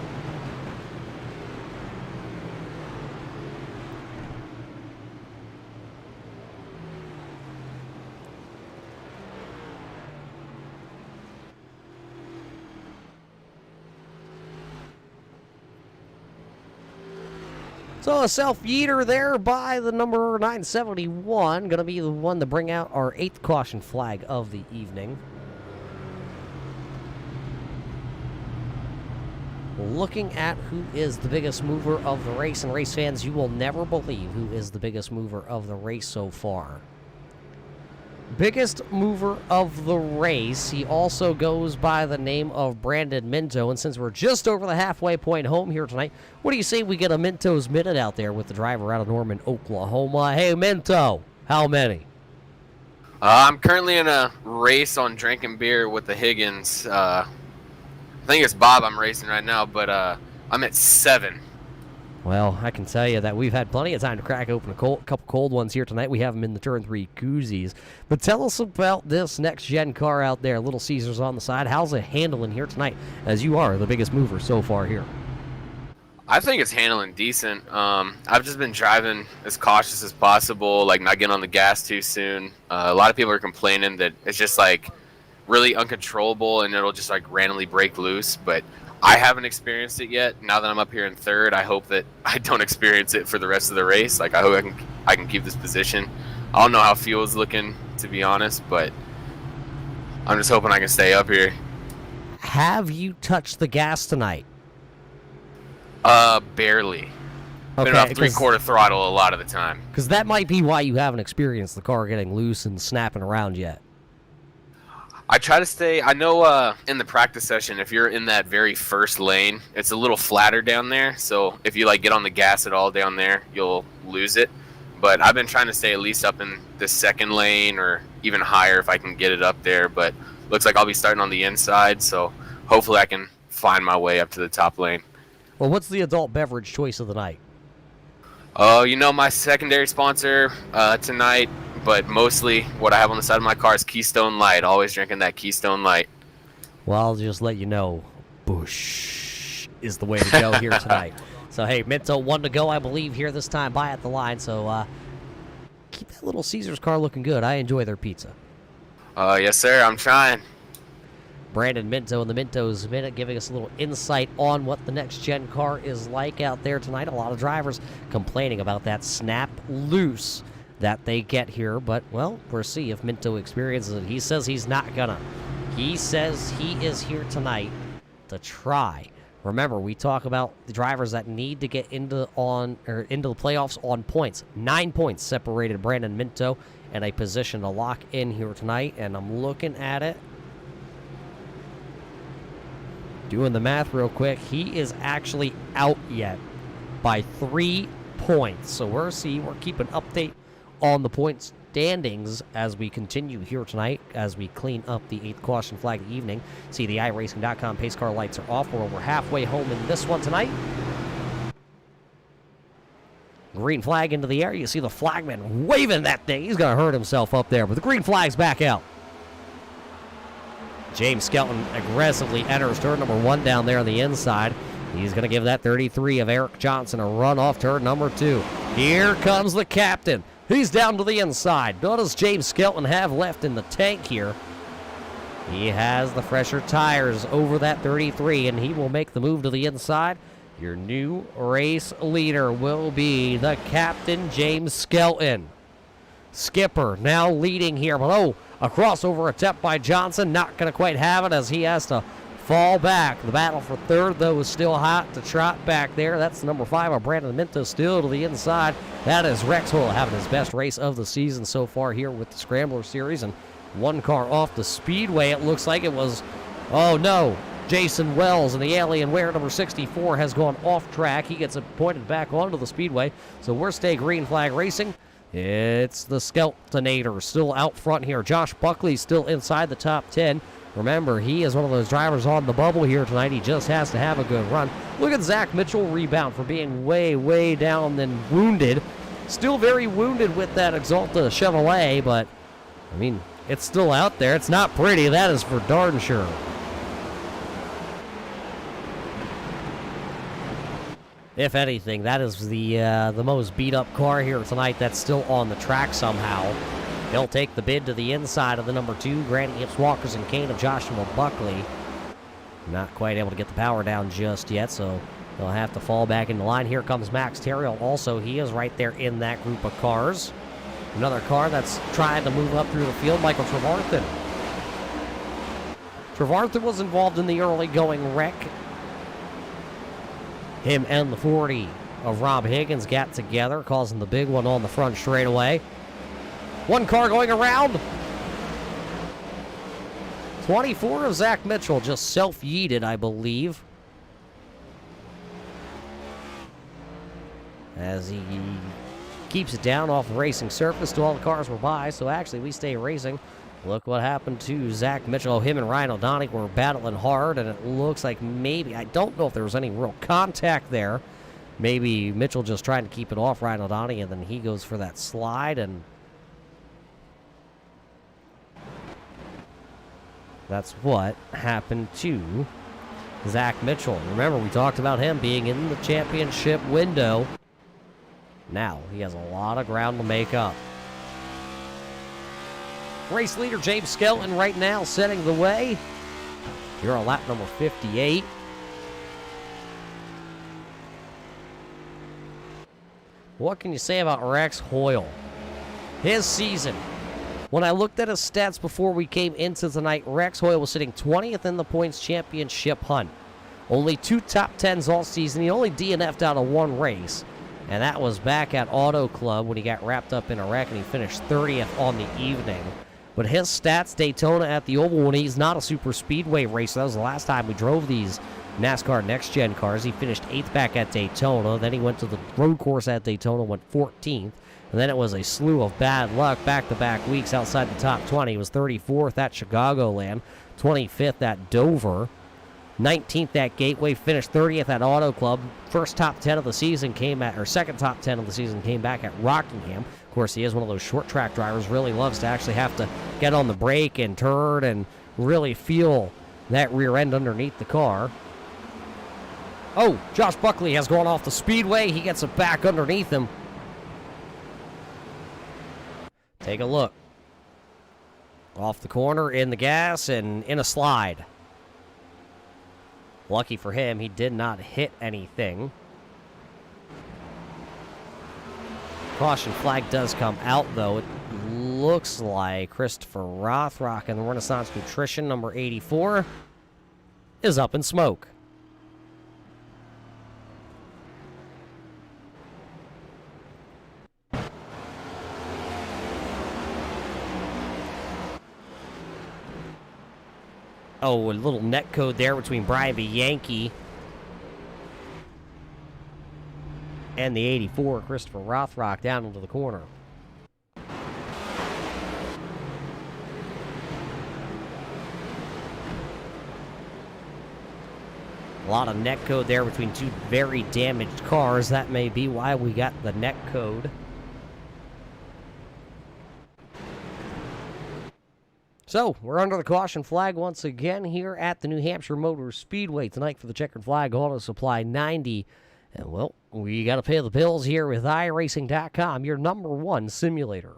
So a self-yeeter there by the number 971. Going to be the one to bring out our 8th caution flag of the evening. Looking at who is the biggest mover of the race, and race fans, you will never believe who is the biggest mover of the race so far. Biggest mover of the race, he also goes by the name of Brandon Minto, and since we're just over the halfway point home here tonight, what do you say we get a Minto's Minute out there with the driver out of Norman, Oklahoma? Hey, Minto, how many? I'm currently in a race on drinking beer with the Higgins. I think it's Bob I'm racing right now, but I'm at 7. Well, I can tell you that we've had plenty of time to crack open a couple cold ones here tonight. We have them in the Turn 3 koozies. But tell us about this next-gen car out there, Little Caesars on the side. How's it handling here tonight, as you are the biggest mover so far here? I think it's handling decent. I've just been driving as cautious as possible, like not getting on the gas too soon. A lot of people are complaining that it's just like really uncontrollable and it'll just like randomly break loose, but I haven't experienced it yet. Now that I'm up here in 3rd, I hope that I don't experience it for the rest of the race. Like, I hope I can keep this position. I don't know how fuel's looking, to be honest, but I'm just hoping I can stay up here. Have you touched the gas tonight? Barely. Okay, been off 3/4 throttle a lot of the time. Because that might be why you haven't experienced the car getting loose and snapping around yet. I try to stay, I know in the practice session, if you're in that very first lane, it's a little flatter down there. So if you like get on the gas at all down there, you'll lose it. But I've been trying to stay at least up in the 2nd lane or even higher if I can get it up there. But looks like I'll be starting on the inside. So hopefully I can find my way up to the top lane. Well, what's the adult beverage choice of the night? Oh, you know, my secondary sponsor tonight, but mostly what I have on the side of my car is Keystone Light. Always drinking that Keystone Light. Well, I'll just let you know, Busch is the way to go here tonight. So, hey, Minto, 1 to go, I believe, here this time by at the line. So, keep that Little Caesars car looking good. I enjoy their pizza. Yes, sir. I'm trying. Brandon Minto and the Minto's Minute giving us a little insight on what the next-gen car is like out there tonight. A lot of drivers complaining about that snap loose that they get here, but, well, we'll see if Minto experiences it. He says he's not gonna. He says he is here tonight to try Remember, we talk about the drivers that need to get into the playoffs on points. 9 points separated Brandon Minto and a position to lock in here tonight. And I'm looking at it. Doing the math real quick. He is actually out yet by 3 points. So we're keeping update on the point standings as we continue here tonight, as we clean up the 8th caution flag of the evening. See, the iRacing.com pace car lights are off. We're over halfway home in this one tonight. Green flag into the air. You see the flagman waving that thing. He's going to hurt himself up there, but the green flag's back out. James Skelton aggressively enters turn number 1 down there on the inside. He's going to give that 33 of Eric Johnson a run off turn number 2. Here comes the captain. He's down to the inside. What does James Skelton have left in the tank here? He has the fresher tires over that 33, and he will make the move to the inside. Your new race leader will be the captain, James Skelton. Skipper now leading here, but a crossover attempt by Johnson. Not going to quite have it as he has to fall back. The battle for third, though, is still hot to trot back there. That's number 5 of Brandon Minto still to the inside. That is Rex Hoyle having his best race of the season so far here with the Scrambler Series. And 1 car off the Speedway. It looks like it was, oh no, Jason Wells, and the Alienware number 64 has gone off track. He gets pointed back onto the Speedway. So we're stay green flag racing. It's the Skeltonator still out front here. Josh Buckley still inside the top 10. Remember, he is one of those drivers on the bubble here tonight. He just has to have a good run. Look at Zach Mitchell rebound for being way, way down and wounded. Still very wounded with that Exalta Chevrolet, but, I mean, it's still out there. It's not pretty. That is for darn sure. If anything, that is the most beat-up car here tonight that's still on the track somehow. He'll take the bid to the inside of the number 2, Granny Hips, Walkers, and Kane of Joshua Buckley. Not quite able to get the power down just yet, so he'll have to fall back into line. Here comes Max Terrill. Also, he is right there in that group of cars. Another car that's trying to move up through the field, Michael Trevarthen. Trevarthen was involved in the early going wreck. Him and the 40 of Rob Higgins got together, causing the big one on the front straightaway. 1 car going around. 24 of Zach Mitchell just self-yeeted, I believe. As he keeps it down off the racing surface till all the cars were by. So actually, we stay racing. Look what happened to Zach Mitchell. Him and Ryan O'Donnell were battling hard, and it looks like maybe, I don't know if there was any real contact there. Maybe Mitchell just trying to keep it off Ryan O'Donnell, and then he goes for that slide, and that's what happened to Zach Mitchell. Remember, we talked about him being in the championship window. Now, he has a lot of ground to make up. Race leader James Skelton right now setting the way. Here on lap number 58. What can you say about Rex Hoyle? His season. When I looked at his stats before we came into tonight, Rex Hoyle was sitting 20th in the points championship hunt. Only 2 top 10s all season. He only DNF'd out of 1 race. And that was back at Auto Club when he got wrapped up in a wreck and he finished 30th on the evening. But his stats, Daytona at the Oval, when he's not a super speedway racer, that was the last time we drove these NASCAR Next Gen cars. He finished 8th back at Daytona. Then he went to the road course at Daytona, went 14th. And then it was a slew of bad luck back-to-back weeks outside the top 20. He was 34th at Chicagoland, 25th at Dover, 19th at Gateway, finished 30th at Auto Club. First top 10 of the season came at, or second top 10 of the season came back at Rockingham. Of course, he is one of those short track drivers, really loves to actually have to get on the brake and turn and really feel that rear end underneath the car. Oh, Josh Buckley has gone off the Speedway. He gets it back underneath him. Take a look. Off the corner, in the gas, and in a slide. Lucky for him, he did not hit anything. Caution flag does come out, though. It looks like Christopher Rothrock and the Renaissance Nutrition, number 84, is up in smoke. Oh, a little net code there between Brian Bianchi and the 84, Christopher Rothrock, down into the corner. A lot of net code there between two very damaged cars. That may be why we got the net code. So, we're under the caution flag once again here at the New Hampshire Motor Speedway tonight for the checkered flag auto supply 90. And, well, we got to pay the bills here with iRacing.com, your #1 simulator.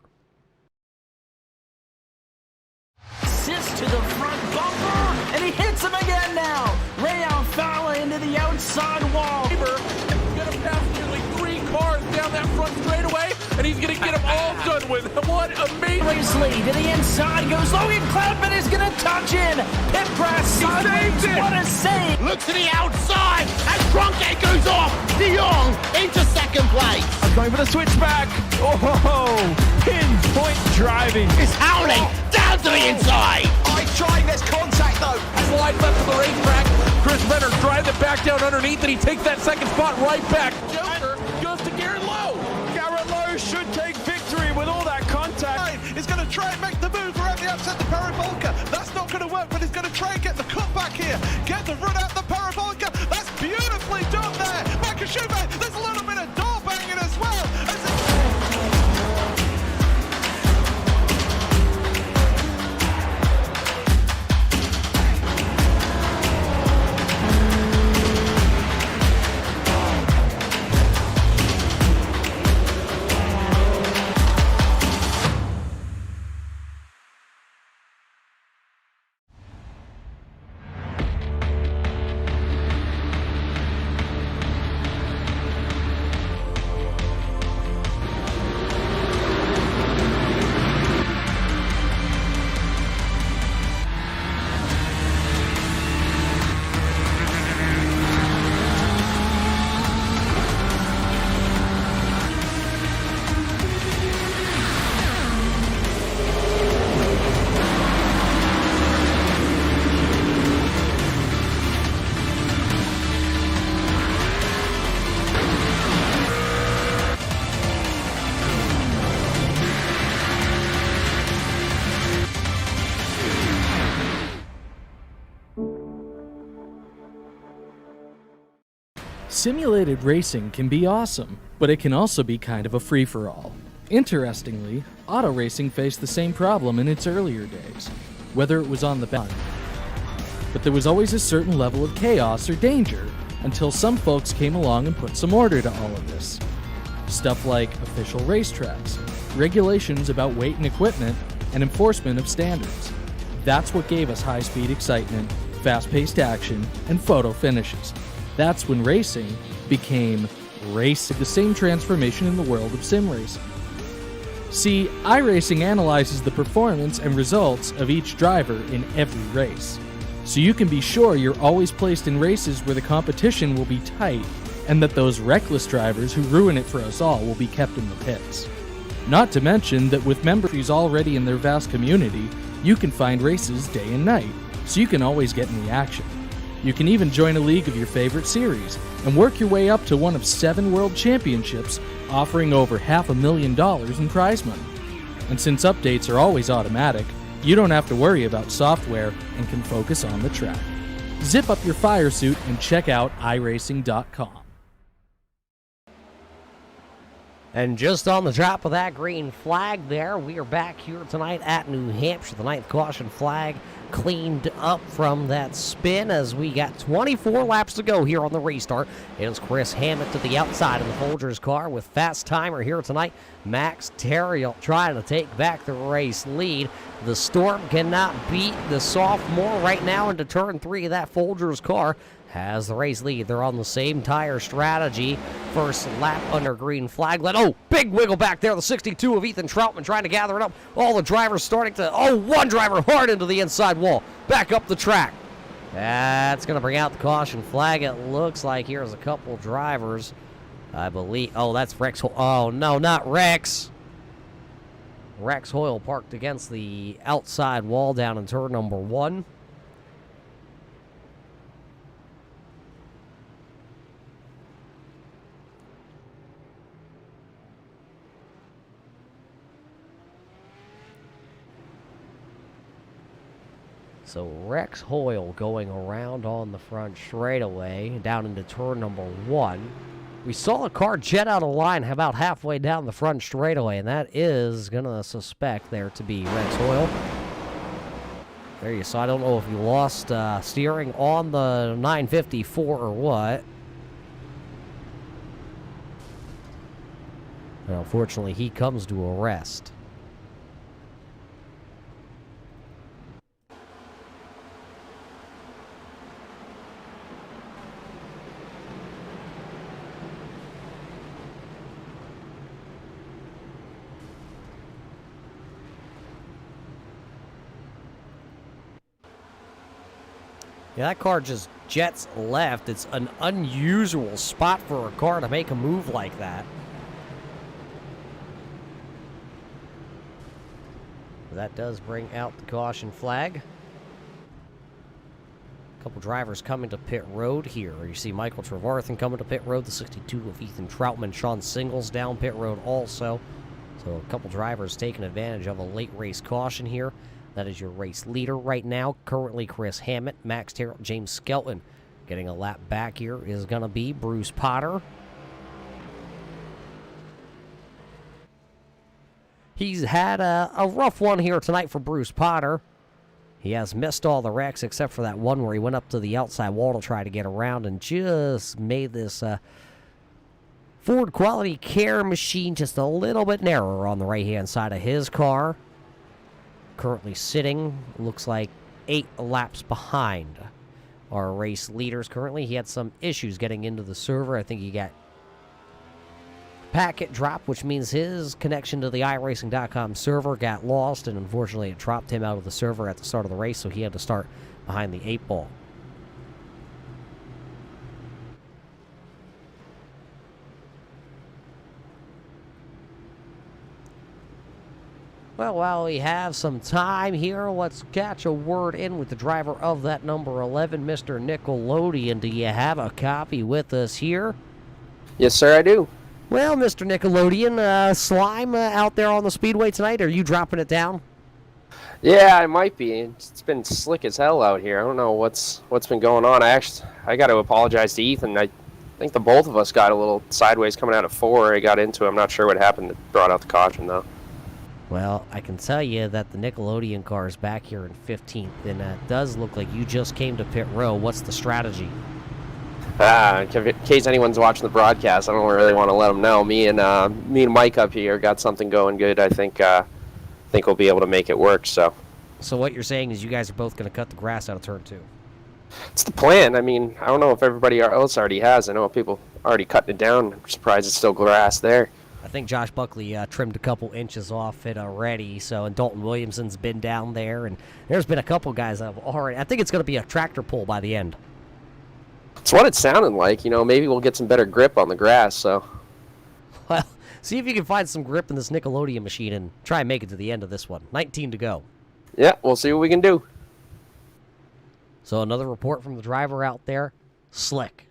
Assist to the front bumper, and he hits him again now. Ray Alfala into the outside wall. Gonna pass nearly 3 cars down that front straightaway, and he's gonna get them all done with. What amazing! Lee to the inside goes Logan Cloudman is gonna touch in. Pit press sideways. What a save! Look to the outside as Cronkite goes off. De Jong into second place. Going for the switchback. Oh, pinpoint driving. It's Howling down to the inside. Trying this contact though. Slide left to the racetrack. Chris Renner drives it back down underneath, and he takes that second spot right back. Joker goes to Garrett Lowe. Garrett Lowe should take victory with all that contact. He's going to try and make the move around the outside the Parabolica. That's not going to work, but he's going to try and get the cutback here. Get the run out the Parabolica. That's beautifully done there. Makashube, there's a little bit of door banging as well. Simulated racing can be awesome, but it can also be kind of a free-for-all. Interestingly, auto racing faced the same problem in its earlier days, whether it was on the back. But there was always a certain level of chaos or danger until some folks came along and put some order to all of this. Stuff like official racetracks, regulations about weight and equipment, and enforcement of standards. That's what gave us high-speed excitement, fast-paced action, and photo finishes. That's when racing became racing, the same transformation in the world of sim racing. See, iRacing analyzes the performance and results of each driver in every race, so you can be sure you're always placed in races where the competition will be tight and that those reckless drivers who ruin it for us all will be kept in the pits. Not to mention that with members already in their vast community, you can find races day and night, so you can always get in the action. You can even join a league of your favorite series and work your way up to one of 7 world championships, offering over $500,000 in prize money. And since updates are always automatic, you don't have to worry about software and can focus on the track. Zip up your fire suit and check out iRacing.com. And just on the drop of that green flag there, we are back here tonight at New Hampshire. The 9th caution flag cleaned up from that spin as we got 24 laps to go here on the restart. It is Chris Hammett to the outside of the Folgers car with fast timer here tonight. Max Terriel trying to take back the race lead. The Storm cannot beat the sophomore right now into turn 3 of that Folgers car. Has the race lead. They're on the same tire strategy. First lap under green flag. Oh, big wiggle back there. The 62 of Ethan Troutman trying to gather it up. All the drivers starting to, one driver hard into the inside wall. Back up the track. That's going to bring out the caution flag. It looks like here's a couple drivers. I believe, that's Rex. Oh, no, not Rex. Rex Hoyle parked against the outside wall down in turn number 1. So Rex Hoyle going around on the front straightaway down into turn number 1. We saw a car jet out of line about halfway down the front straightaway, and that is going to suspect there to be Rex Hoyle. There you saw. I don't know if you lost steering on the 954 or what. And unfortunately, he comes to a rest. Yeah, that car just jets left. It's an unusual spot for a car to make a move like that. That does bring out the caution flag. A couple drivers coming to pit road here. You see Michael Trevarthen coming to pit road, the 62 of Ethan Troutman. Sean Singles down pit road also. So a couple drivers taking advantage of a late race caution here. That is your race leader right now. Currently Chris Hammett, Max Terrell, James Skelton. Getting a lap back here is going to be Bruce Potter. He's had a rough one here tonight for Bruce Potter. He has missed all the wrecks except for that one where he went up to the outside wall to try to get around and just made this Ford Quality Care machine just a little bit narrower on the right-hand side of his car. Currently sitting, looks like 8 laps behind our race leaders currently. He had some issues getting into the server. I think he got packet drop, which means his connection to the iRacing.com server got lost, and unfortunately it dropped him out of the server at the start of the race, so he had to start behind the 8 ball. Well, while we have some time here, let's catch a word in with the driver of that number 11, Mr. Nickelodeon. Do you have a copy with us here? Yes, sir, I do. Well, Mr. Nickelodeon, slime out there on the Speedway tonight? Are you dropping it down? Yeah, I might be. It's been slick as hell out here. I don't know what's been going on. I got to apologize to Ethan. I think the both of us got a little sideways coming out of 4. I got into it. I'm not sure what happened. It brought out the caution, though. Well, I can tell you that the Nickelodeon car is back here in 15th, and it does look like you just came to pit row. What's the strategy? In case anyone's watching the broadcast, I don't really want to let them know. Me and Mike up here got something going good. I think we'll be able to make it work. So what you're saying is you guys are both going to cut the grass out of turn 2? It's the plan. I mean, I don't know if everybody else already has. I know people already cutting it down. I'm surprised it's still grass there. I think Josh Buckley trimmed a couple inches off it already. So, and Dalton Williamson's been down there, and there's been a couple guys that have already. I think it's going to be a tractor pull by the end. It's what it sounded like. You know, maybe we'll get some better grip on the grass. So, well, see if you can find some grip in this Nickelodeon machine and try and make it to the end of this one. 19 to go. Yeah, we'll see what we can do. So another report from the driver out there. Slick.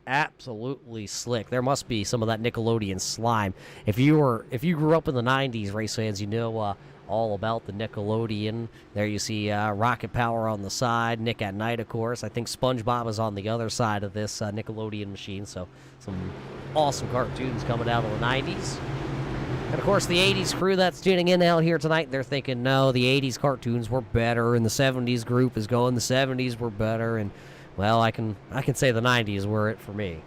Absolutely slick. There must be some of that Nickelodeon slime. If you grew up in the 90s, race fans, you know all about the Nickelodeon. There you see Rocket Power on the side, Nick at Night, of course. I think SpongeBob is on the other side of this Nickelodeon machine, so some awesome cartoons coming out of the 90s. And, of course, the 80s crew that's tuning in out here tonight, they're thinking, no, the 80s cartoons were better, and the 70s group is going, the 70s were better, and, well, I can say the 90s were it for me.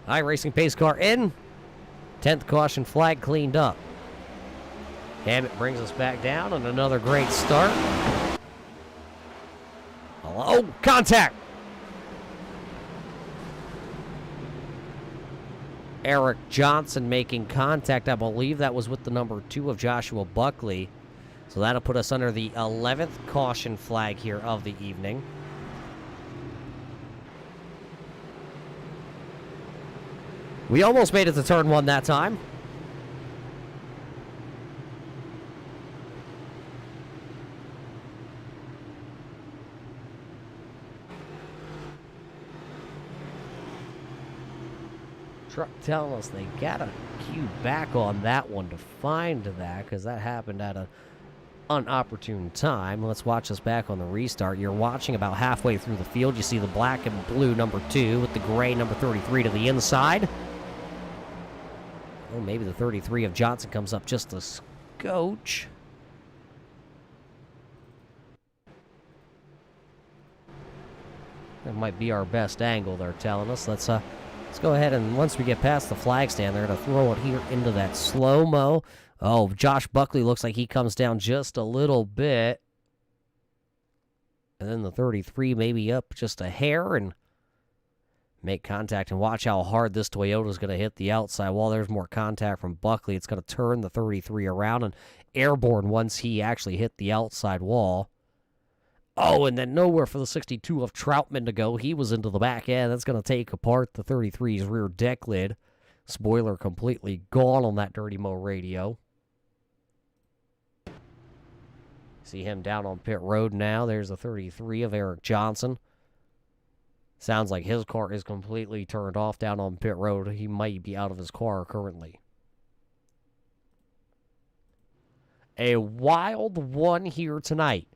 iRacing pace car in. 10th caution flag cleaned up. Hammett brings us back down, and another great start. Oh, contact! Eric Johnson making contact. I believe that was with the number 2 of Joshua Buckley. So that'll put us under the 11th caution flag here of the evening. We almost made it to turn 1 that time. Truck telling us they got to cue back on that one to find that, because that happened at a unopportune time. Let's watch this back on the restart. You're watching about halfway through the field. You see the black and blue number 2 with the gray number 33 to the inside. Oh, maybe the 33 of Johnson comes up just a scotch. That might be our best angle, they're telling us. Let's go ahead and once we get past the flag stand, they're going to throw it here into that slow-mo. Oh, Josh Buckley looks like he comes down just a little bit. And then the 33 maybe up just a hair and make contact. And watch how hard this Toyota is going to hit the outside wall. There's more contact from Buckley. It's going to turn the 33 around and airborne once he actually hit the outside wall. Oh, and then nowhere for the 62 of Troutman to go. He was into the back end. That's going to take apart the 33's rear deck lid. Spoiler completely gone on that Dirty Mo radio. See him down on pit road now. There's the 33 of Eric Johnson. Sounds like his car is completely turned off down on pit road. He might be out of his car currently. A wild one here tonight.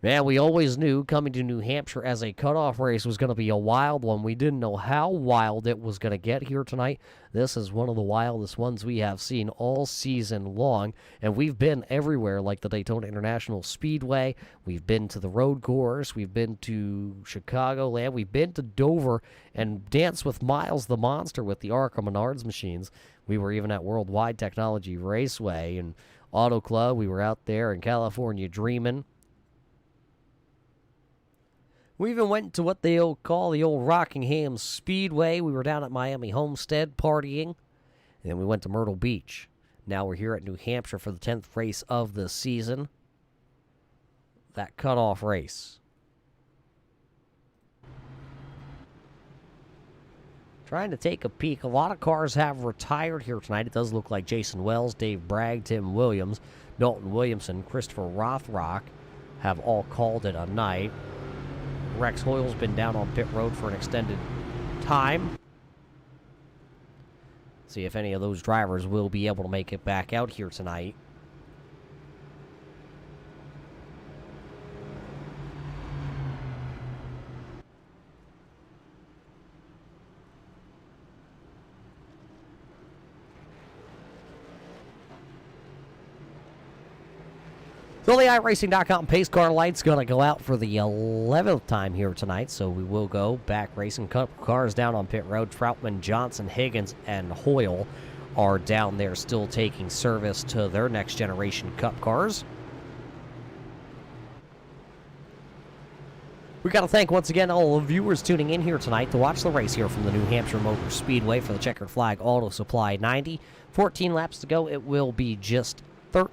Man, we always knew coming to New Hampshire as a cutoff race was going to be a wild one. We didn't know how wild it was going to get here tonight. This is one of the wildest ones we have seen all season long, and we've been everywhere, like the Daytona International Speedway. We've been to the road course. We've been to Chicagoland. We've been to Dover and danced with Miles the Monster with the ARCA Menards machines. We were even at Worldwide Technology Raceway and Auto Club. We were out there in California dreaming. We even went to what they call the old Rockingham Speedway. We were down at Miami Homestead partying. And then we went to Myrtle Beach. Now we're here at New Hampshire for the 10th race of the season. That cutoff race. Trying to take a peek. A lot of cars have retired here tonight. It does look like Jason Wells, Dave Bragg, Tim Williams, Dalton Williamson, Christopher Rothrock have all called it a night. Rex Hoyle's been down on pit road for an extended time. See if any of those drivers will be able to make it back out here tonight. So the iRacing.com pace car light's going to go out for the 11th time here tonight, so we will go back racing. Cars down on pit road. Troutman, Johnson, Higgins, and Hoyle are down there still taking service to their next generation Cup cars. We got to thank once again all the viewers tuning in here tonight to watch the race here from the New Hampshire Motor Speedway for the Checkered Flag Auto Supply 90. 14 laps to go. It will be just 13.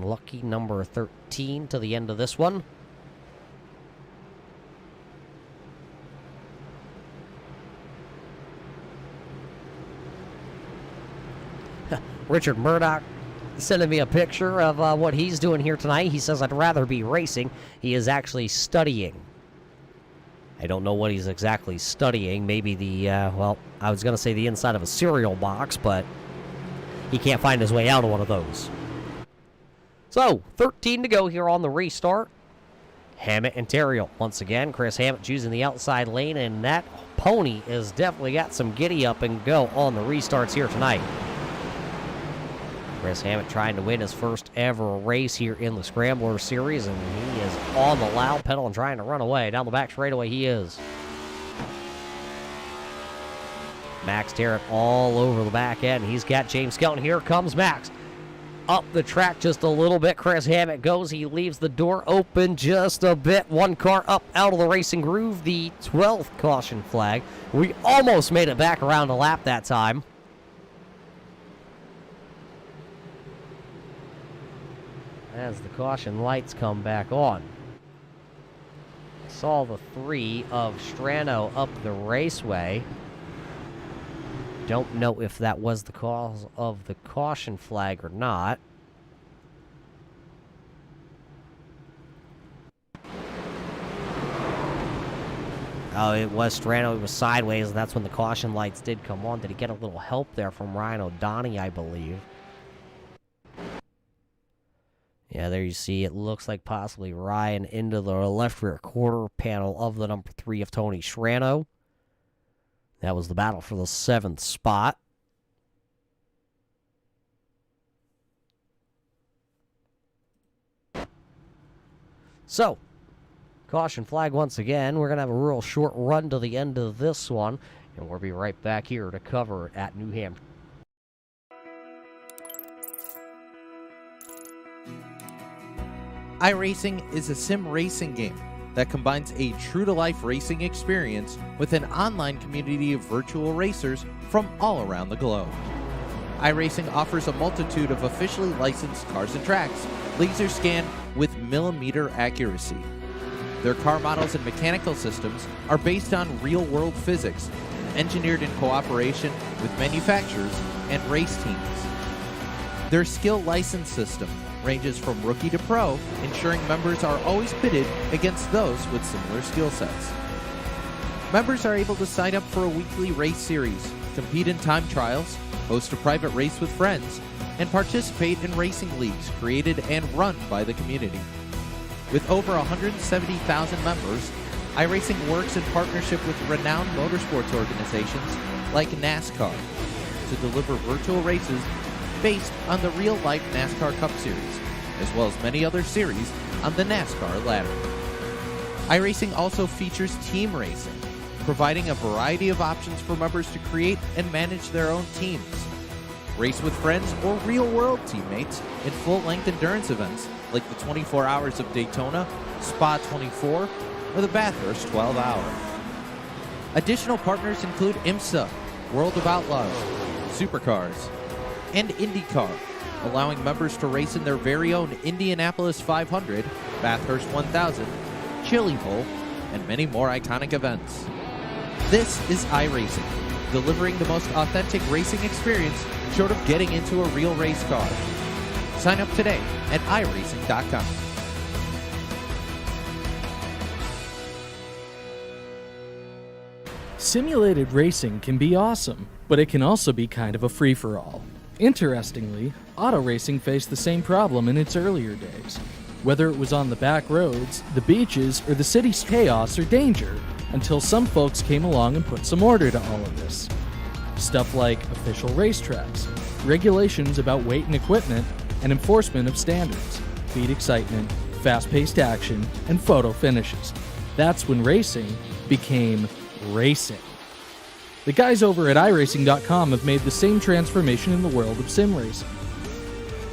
Lucky number 13 to the end of this one. Richard Murdoch sending me a picture of what he's doing here tonight. He says, I'd rather be racing. He is actually studying. I don't know what he's exactly studying. Maybe the, well, I was going to say the inside of a cereal box, but he can't find his way out of one of those. So, 13 to go here on the restart. Hammett and Terriel. Once again, Chris Hammett choosing the outside lane, and that pony has definitely got some giddy up and go on the restarts here tonight. Chris Hammett trying to win his first ever race here in the Scrambler Series, and he is on the loud pedal and trying to run away. Down the back straightaway he is. Max Terrett all over the back end. He's got James Skelton. Here comes Max. Up the track just a little bit. Chris Hammett goes. He leaves the door open just a bit. One car up out of the racing groove. The 12th caution flag. We almost made it back around a lap that time. As the caution lights come back on. Saw the 3 of Strano up the raceway. Don't know if that was the cause of the caution flag or not. Oh, it was Strano. It was sideways, and that's when the caution lights did come on. Did he get a little help there from Ryan O'Donnell, I believe? Yeah, there you see it looks like possibly Ryan into the left rear quarter panel of the number 3 of Tony Shrano. That was the battle for the 7th spot. So, caution flag once again. We're going to have a real short run to the end of this one, and we'll be right back here to cover it at New Hampshire. iRacing is a sim racing game that combines a true-to-life racing experience with an online community of virtual racers from all around the globe. iRacing offers a multitude of officially licensed cars and tracks, laser scanned with millimeter accuracy. Their car models and mechanical systems are based on real-world physics, engineered in cooperation with manufacturers and race teams. Their skill license system ranges from rookie to pro, ensuring members are always pitted against those with similar skill sets. Members are able to sign up for a weekly race series, compete in time trials, host a private race with friends, and participate in racing leagues created and run by the community. With over 170,000 members, iRacing works in partnership with renowned motorsports organizations like NASCAR to deliver virtual races based on the real-life NASCAR Cup Series, as well as many other series on the NASCAR ladder. iRacing also features team racing, providing a variety of options for members to create and manage their own teams. Race with friends or real-world teammates in full-length endurance events like the 24 Hours of Daytona, Spa 24, or the Bathurst 12 Hour. Additional partners include IMSA, World of Outlaws, Supercars, and IndyCar, allowing members to race in their very own Indianapolis 500, Bathurst 1000, Chili Bowl, and many more iconic events. This is iRacing, delivering the most authentic racing experience short of getting into a real race car. Sign up today at iRacing.com. Simulated racing can be awesome, but it can also be kind of a free-for-all. Interestingly, auto racing faced the same problem in its earlier days. Whether it was on the back roads, the beaches, or the city's chaos or danger, until some folks came along and put some order to all of this. Stuff like official racetracks, regulations about weight and equipment, and enforcement of standards, feed excitement, fast-paced action, and photo finishes. That's when racing became racing. The guys over at iRacing.com have made the same transformation in the world of sim racing.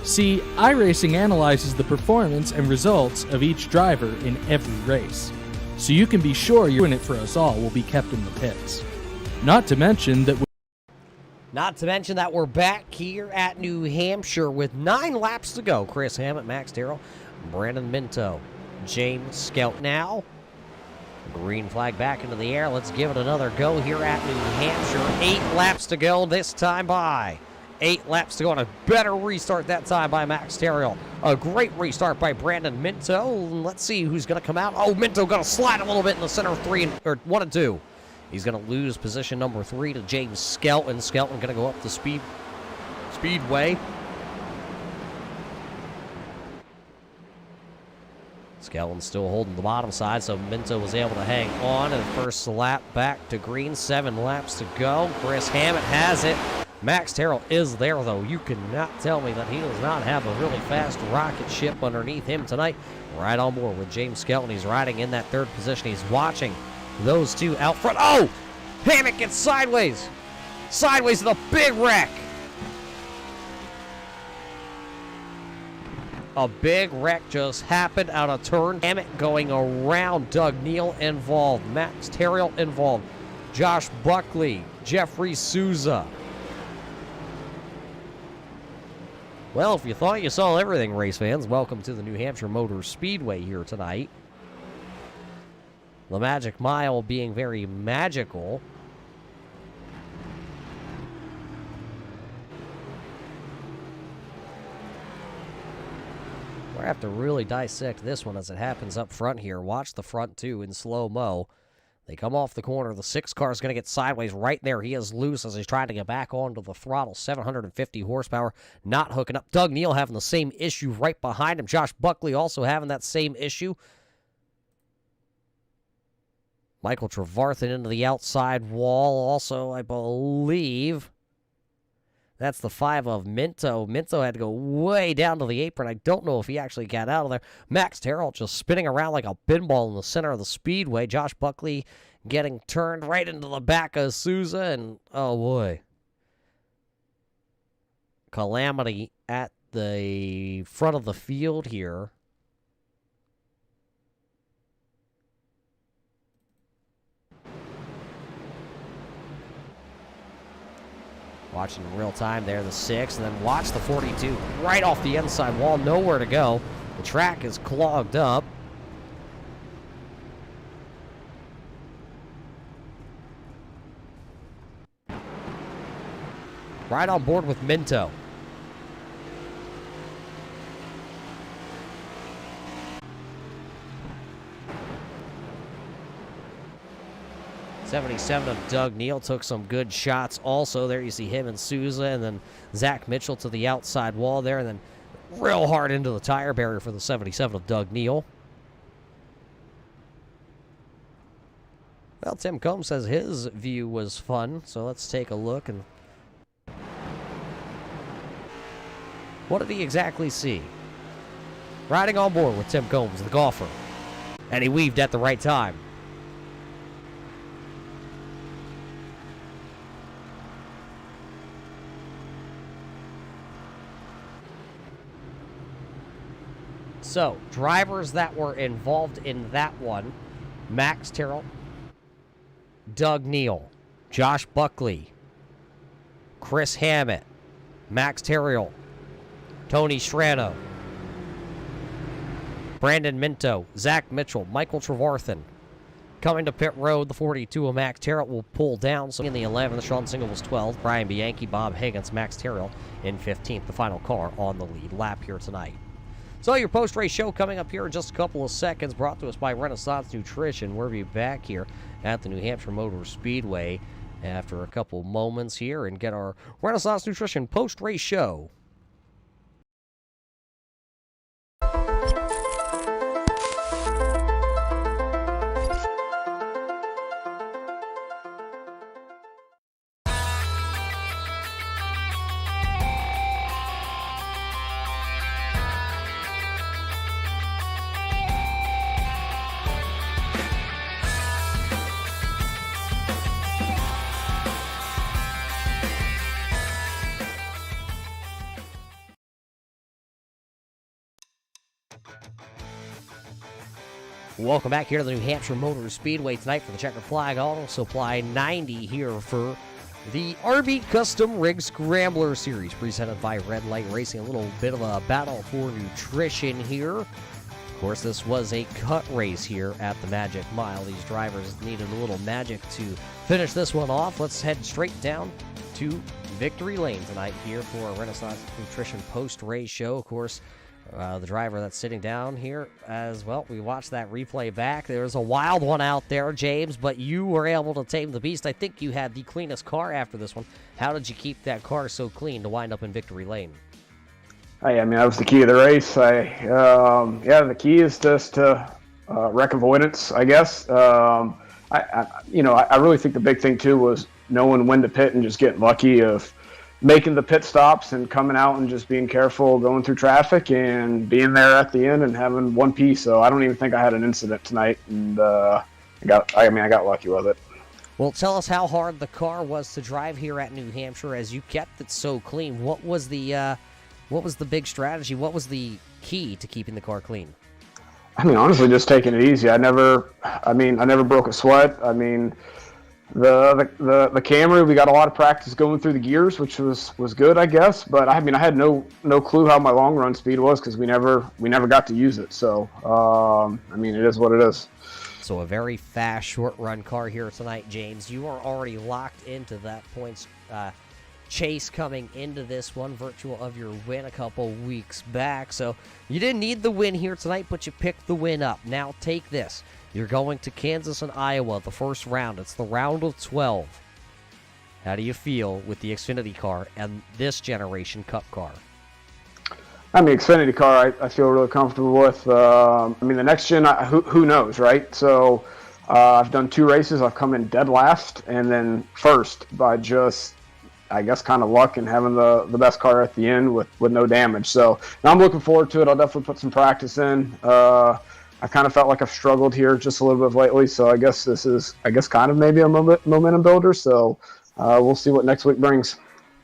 See, iRacing analyzes the performance and results of each driver in every race, so you can be sure you're doing it for us all will be kept in the pits. Not to mention that we're back here at New Hampshire with 9 laps to go. Chris Hammett, Max Terrell, Brandon Minto, James Skelton now. Green flag back into the air. Let's give it another go here at New Hampshire. 8 laps to go this time by. 8 laps to go, and a better restart that time by Max Terrell. A great restart by Brandon Minto. Let's see who's going to come out. Oh, Minto going to slide a little bit in the center of 1 and 2. He's going to lose position number 3 to James Skelton. Skelton going to go up the Speedway. Skelton still holding the bottom side, so Minto was able to hang on. And first lap back to green, 7 laps to go. Chris Hammett has it. Max Terrell is there, though. You cannot tell me that he does not have a really fast rocket ship underneath him tonight. Right on board with James Skelton. He's riding in that 3rd position. He's watching those 2 out front. Oh! Hammett gets sideways. Sideways to the big wreck. A big wreck just happened out of turn. Hammett going around. Doug Neal involved. Max Terrell involved. Josh Buckley. Jeffrey Souza. Well, if you thought you saw everything, race fans, welcome to the New Hampshire Motor Speedway here tonight. The Magic Mile being very magical. We're going to have to really dissect this one as it happens up front here. Watch the front two in slow-mo. They come off the corner. The 6 car is going to get sideways right there. He is loose as he's trying to get back onto the throttle. 750 horsepower, not hooking up. Doug Neal having the same issue right behind him. Josh Buckley also having that same issue. Michael Trevarthen into the outside wall. Also, I believe that's the 5 of Minto. Minto had to go way down to the apron. I don't know if he actually got out of there. Max Terrell just spinning around like a pinball in the center of the speedway. Josh Buckley getting turned right into the back of Souza. And, oh, boy. Calamity at the front of the field here. Watching in real time there, the 6, and then watch the 42 right off the inside wall, nowhere to go. The track is clogged up. Right on board with Minto. '77 of Doug Neal took some good shots also. There you see him and Souza, and then Zach Mitchell to the outside wall there, and then real hard into the tire barrier for the '77 of Doug Neal. Well, Tim Combs says his view was fun, so let's take a look. And what did he exactly see? Riding on board with Tim Combs, the golfer. And he weaved at the right time. So, drivers that were involved in that one: Max Terrell, Doug Neal, Josh Buckley, Chris Hammett, Max Terrell, Tony Strano, Brandon Minto, Zach Mitchell, Michael Trevarthen. Coming to pit road, the 42 of Max Terrell will pull down. So in the 11, Sean Single was 12, Brian Bianchi, Bob Higgins, Max Terrell in 15th, the final car on the lead lap here tonight. So your post-race show coming up here in just a couple of seconds, brought to us by Renaissance Nutrition. We'll be back here at the New Hampshire Motor Speedway after a couple moments here and get our Renaissance Nutrition post-race show. Welcome back here to the New Hampshire Motor Speedway tonight for the Checker Flag Auto Supply 90 here for the RB Custom Rig Scrambler Series presented by Red Light Racing. A little bit of a battle for nutrition here. Of course, this was a cut race here at the Magic Mile. These drivers needed a little magic to finish this one off. Let's head straight down to Victory Lane tonight here for a Renaissance Nutrition post-race show. Of course, the driver that's sitting down here as well. We watched that replay back. There was a wild one out there, James, but you were able to tame the beast. I think you had the cleanest car after this one. How did you keep that car so clean to wind up in Victory Lane? I mean, that was the key of the race. The key is just to wreck avoidance, I guess. I really think the big thing too was knowing when to pit and just getting lucky of making the pit stops and coming out and just being careful going through traffic and being there at the end and having one piece. So I don't even think I had an incident tonight, and I got lucky with it. Well, tell us how hard the car was to drive here at New Hampshire as you kept it so clean. What was the big strategy? What was the key to keeping the car clean? I mean, honestly, just taking it easy. I never broke a sweat. I mean, the Camry, we got a lot of practice going through the gears, which was good, I guess. But I had no clue how my long run speed was because we never got to use it. So it is what it is. So a very fast short run car here tonight, James. You are already locked into that points chase coming into this one, virtual of your win a couple weeks back. So you didn't need the win here tonight, but you picked the win up. Now take this. You're going to Kansas and Iowa, the first round. It's the round of 12. How do you feel with the Xfinity car and this generation Cup car? I mean, Xfinity car, I feel really comfortable with. I mean, the next gen, who knows, right? So I've done 2 races. I've come in dead last and then first by just, I guess, kind of luck and having the best car at the end with no damage. So now I'm looking forward to it. I'll definitely put some practice in. I kind of felt like I've struggled here just a little bit lately. So I guess this is, kind of maybe a momentum builder. So we'll see what next week brings.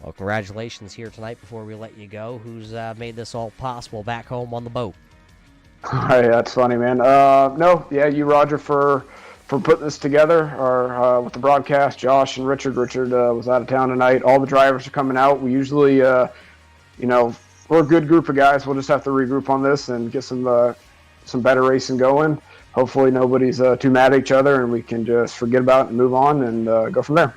Well, congratulations here tonight before we let you go. Who's made this all possible back home on the boat? Hey, that's funny, man. You, Roger, for putting this together, or with the broadcast. Josh and Richard. Richard was out of town tonight. All the drivers are coming out. We usually, we're a good group of guys. We'll just have to regroup on this and get some better racing going. Hopefully nobody's too mad at each other and we can just forget about it and move on and go from there.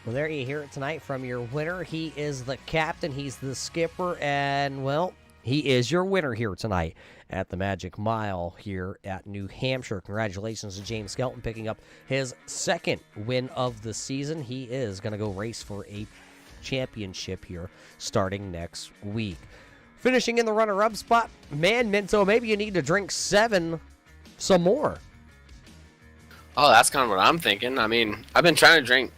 Well, there you hear it tonight from your winner. He is the captain. He's the skipper. And, well, he is your winner here tonight at the Magic Mile here at New Hampshire. Congratulations to James Skelton picking up his second win of the season. He is going to go race for a championship here starting next week. Finishing in the runner-up spot, man, Minto, maybe you need to drink 7 some more. Oh, that's kind of what I'm thinking. I mean, I've been trying to drink,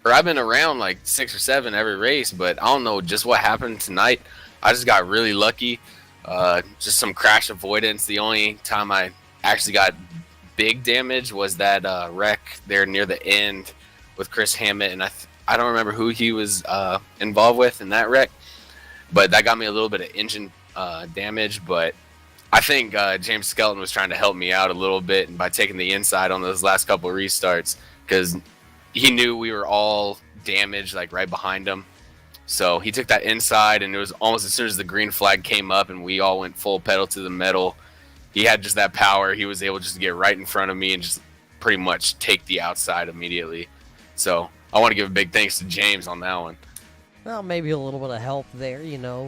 or I've been around like 6 or 7 every race, but I don't know just what happened tonight. I just got really lucky. Just some crash avoidance. The only time I actually got big damage was that wreck there near the end with Chris Hammett, and I don't remember who he was involved with in that wreck, but that got me a little bit of engine damage. But I think James Skelton was trying to help me out a little bit by taking the inside on those last couple of restarts, because he knew we were all damaged, like right behind him. So he took that inside, and it was almost as soon as the green flag came up and we all went full pedal to the metal, he had just that power. He was able just to get right in front of me and just pretty much take the outside immediately. So I want to give a big thanks to James on that one. Well, maybe a little bit of help there,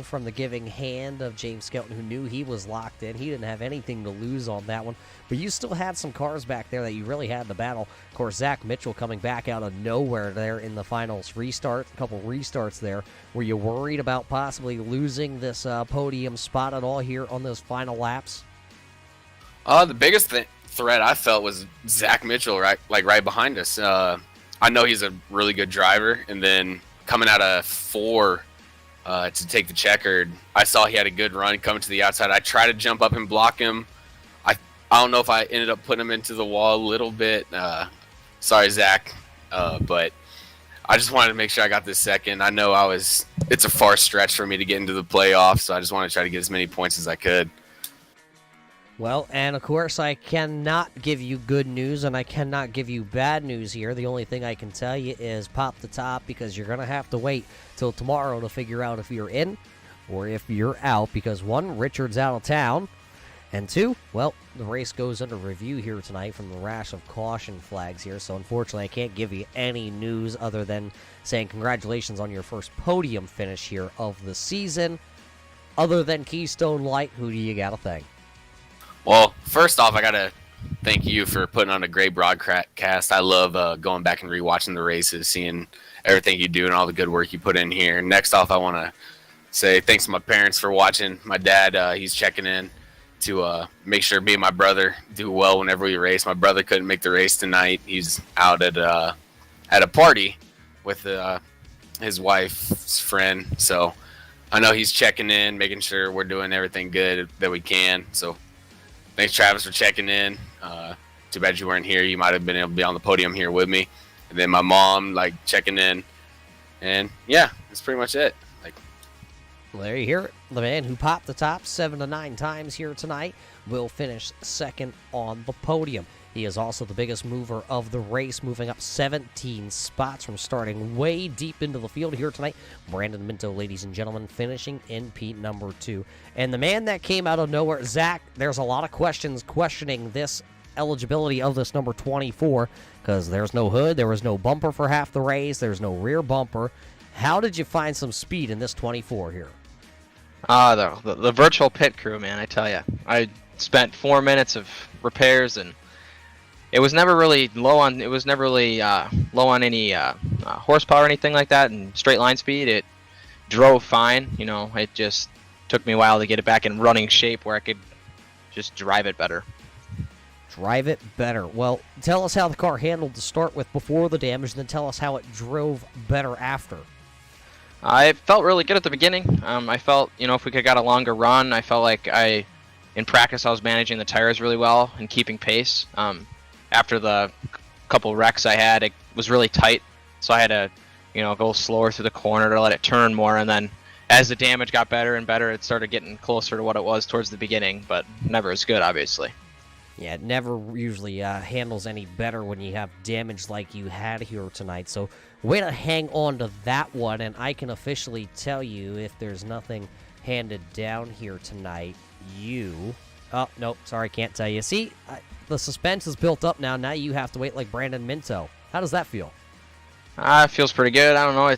from the giving hand of James Skelton, who knew he was locked in. He didn't have anything to lose on that one. But you still had some cars back there that you really had to battle. Of course, Zach Mitchell coming back out of nowhere there in the finals restart. A couple restarts there. Were you worried about possibly losing this podium spot at all here on those final laps? The biggest threat I felt was Zach Mitchell, right behind us. I know he's a really good driver, and then coming out of 4 to take the checkered, I saw he had a good run coming to the outside. I tried to jump up and block him. I don't know if I ended up putting him into the wall a little bit. Sorry, Zach. But I just wanted to make sure I got this second. I know it's a far stretch for me to get into the playoffs, so I just want to try to get as many points as I could. Well, and of course, I cannot give you good news and I cannot give you bad news here. The only thing I can tell you is pop the top, because you're going to have to wait till tomorrow to figure out if you're in or if you're out, because 1, Richard's out of town, and 2, well, the race goes under review here tonight from the rash of caution flags here, so unfortunately I can't give you any news other than saying congratulations on your first podium finish here of the season. Other than Keystone Light, who do you got to thank? Well, first off, I got to thank you for putting on a great broadcast. I love going back and rewatching the races, seeing everything you do and all the good work you put in here. Next off, I want to say thanks to my parents for watching. My dad, he's checking in to make sure me and my brother do well whenever we race. My brother couldn't make the race tonight. He's out at a party with his wife's friend. So I know he's checking in, making sure we're doing everything good that we can. So thanks, Travis, for checking in. Too bad you weren't here. You might have been able to be on the podium here with me. And then my mom, checking in. And, yeah, that's pretty much it. Well, there you hear it. The man who popped the top 7 to 9 times here tonight will finish second on the podium. He is also the biggest mover of the race, moving up 17 spots from starting way deep into the field here tonight. Brandon Minto, ladies and gentlemen, finishing in P number 2. And the man that came out of nowhere, Zach, there's a lot of questions questioning this eligibility of this number 24, because there's no hood, there was no bumper for half the race, there's no rear bumper. How did you find some speed in this 24 here? The virtual pit crew, man, I tell you. I spent 4 minutes of repairs, and it was never really low on any horsepower or anything like that, and straight line speed. It drove fine. It just took me a while to get it back in running shape where I could just drive it better. Drive it better. Well, tell us how the car handled to start with before the damage, and then tell us how it drove better after. I felt really good at the beginning. I felt, if we could have got a longer run, I felt like in practice I was managing the tires really well and keeping pace. After the couple wrecks I had, it was really tight, so I had to, go slower through the corner to let it turn more, and then as the damage got better and better, it started getting closer to what it was towards the beginning, but never as good, obviously. Yeah, it never usually handles any better when you have damage like you had here tonight, so way to hang on to that one, and I can officially tell you if there's nothing handed down here tonight, Oh, nope, sorry, can't tell you. See, the suspense is built up now. Now you have to wait like Brandon Minto. How does that feel? It feels pretty good. I don't know.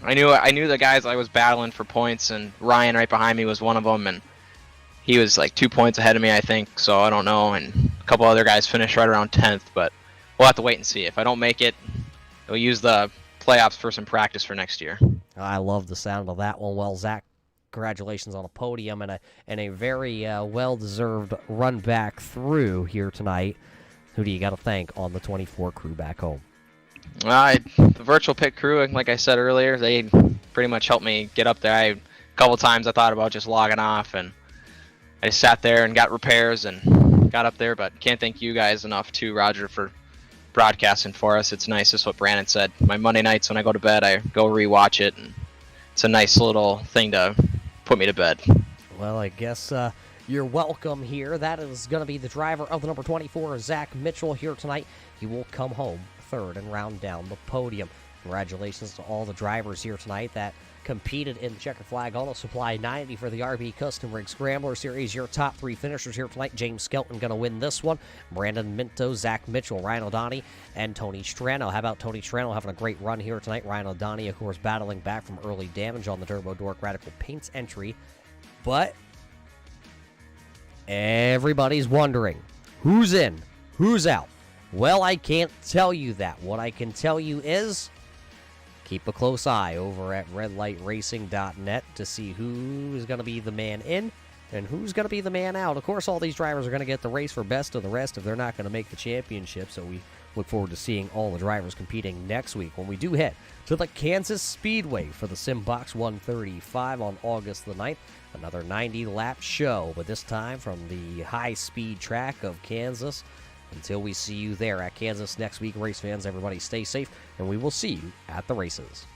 I knew the guys I was battling for points, and Ryan right behind me was one of them, and he was like 2 points ahead of me, I think. So I don't know. And a couple other guys finished right around 10th, but we'll have to wait and see. If I don't make it, we'll use the playoffs for some practice for next year. I love the sound of that one. Well, Zach, congratulations on a podium and a very well-deserved run back through here tonight. Who do you got to thank on the 24 crew back home? The virtual pit crew, like I said earlier, they pretty much helped me get up there. A couple times I thought about just logging off, and I just sat there and got repairs and got up there, but can't thank you guys enough too, Roger, for broadcasting for us. It's nice. Just what Brandon said. My Monday nights when I go to bed, I go rewatch it, and it's a nice little thing to put me to bed. Well, I guess you're welcome here. That is going to be the driver of the number 24, Zach Mitchell, here tonight. He will come home third and round down the podium. Congratulations to all the drivers here tonight that competed in the Checker Flag Auto Supply 90 for the RB Custom Rig Scrambler Series. Your top three finishers here tonight. James Skelton going to win this one. Brandon Minto, Zach Mitchell, Ryan O'Donnell, and Tony Strano. How about Tony Strano having a great run here tonight? Ryan O'Donnell, of course, battling back from early damage on the Turbo Dork Radical Paints entry. But everybody's wondering, who's in, who's out? Well, I can't tell you that. What I can tell you is keep a close eye over at redlightracing.net to see who's going to be the man in and who's going to be the man out. Of course, all these drivers are going to get the race for best of the rest if they're not going to make the championship, so we look forward to seeing all the drivers competing next week when we do head to the Kansas Speedway for the Simbox 135 on August the 9th. Another 90-lap show, but this time from the high-speed track of Kansas. Until we see you there at Kansas next week, race fans, everybody stay safe, and we will see you at the races.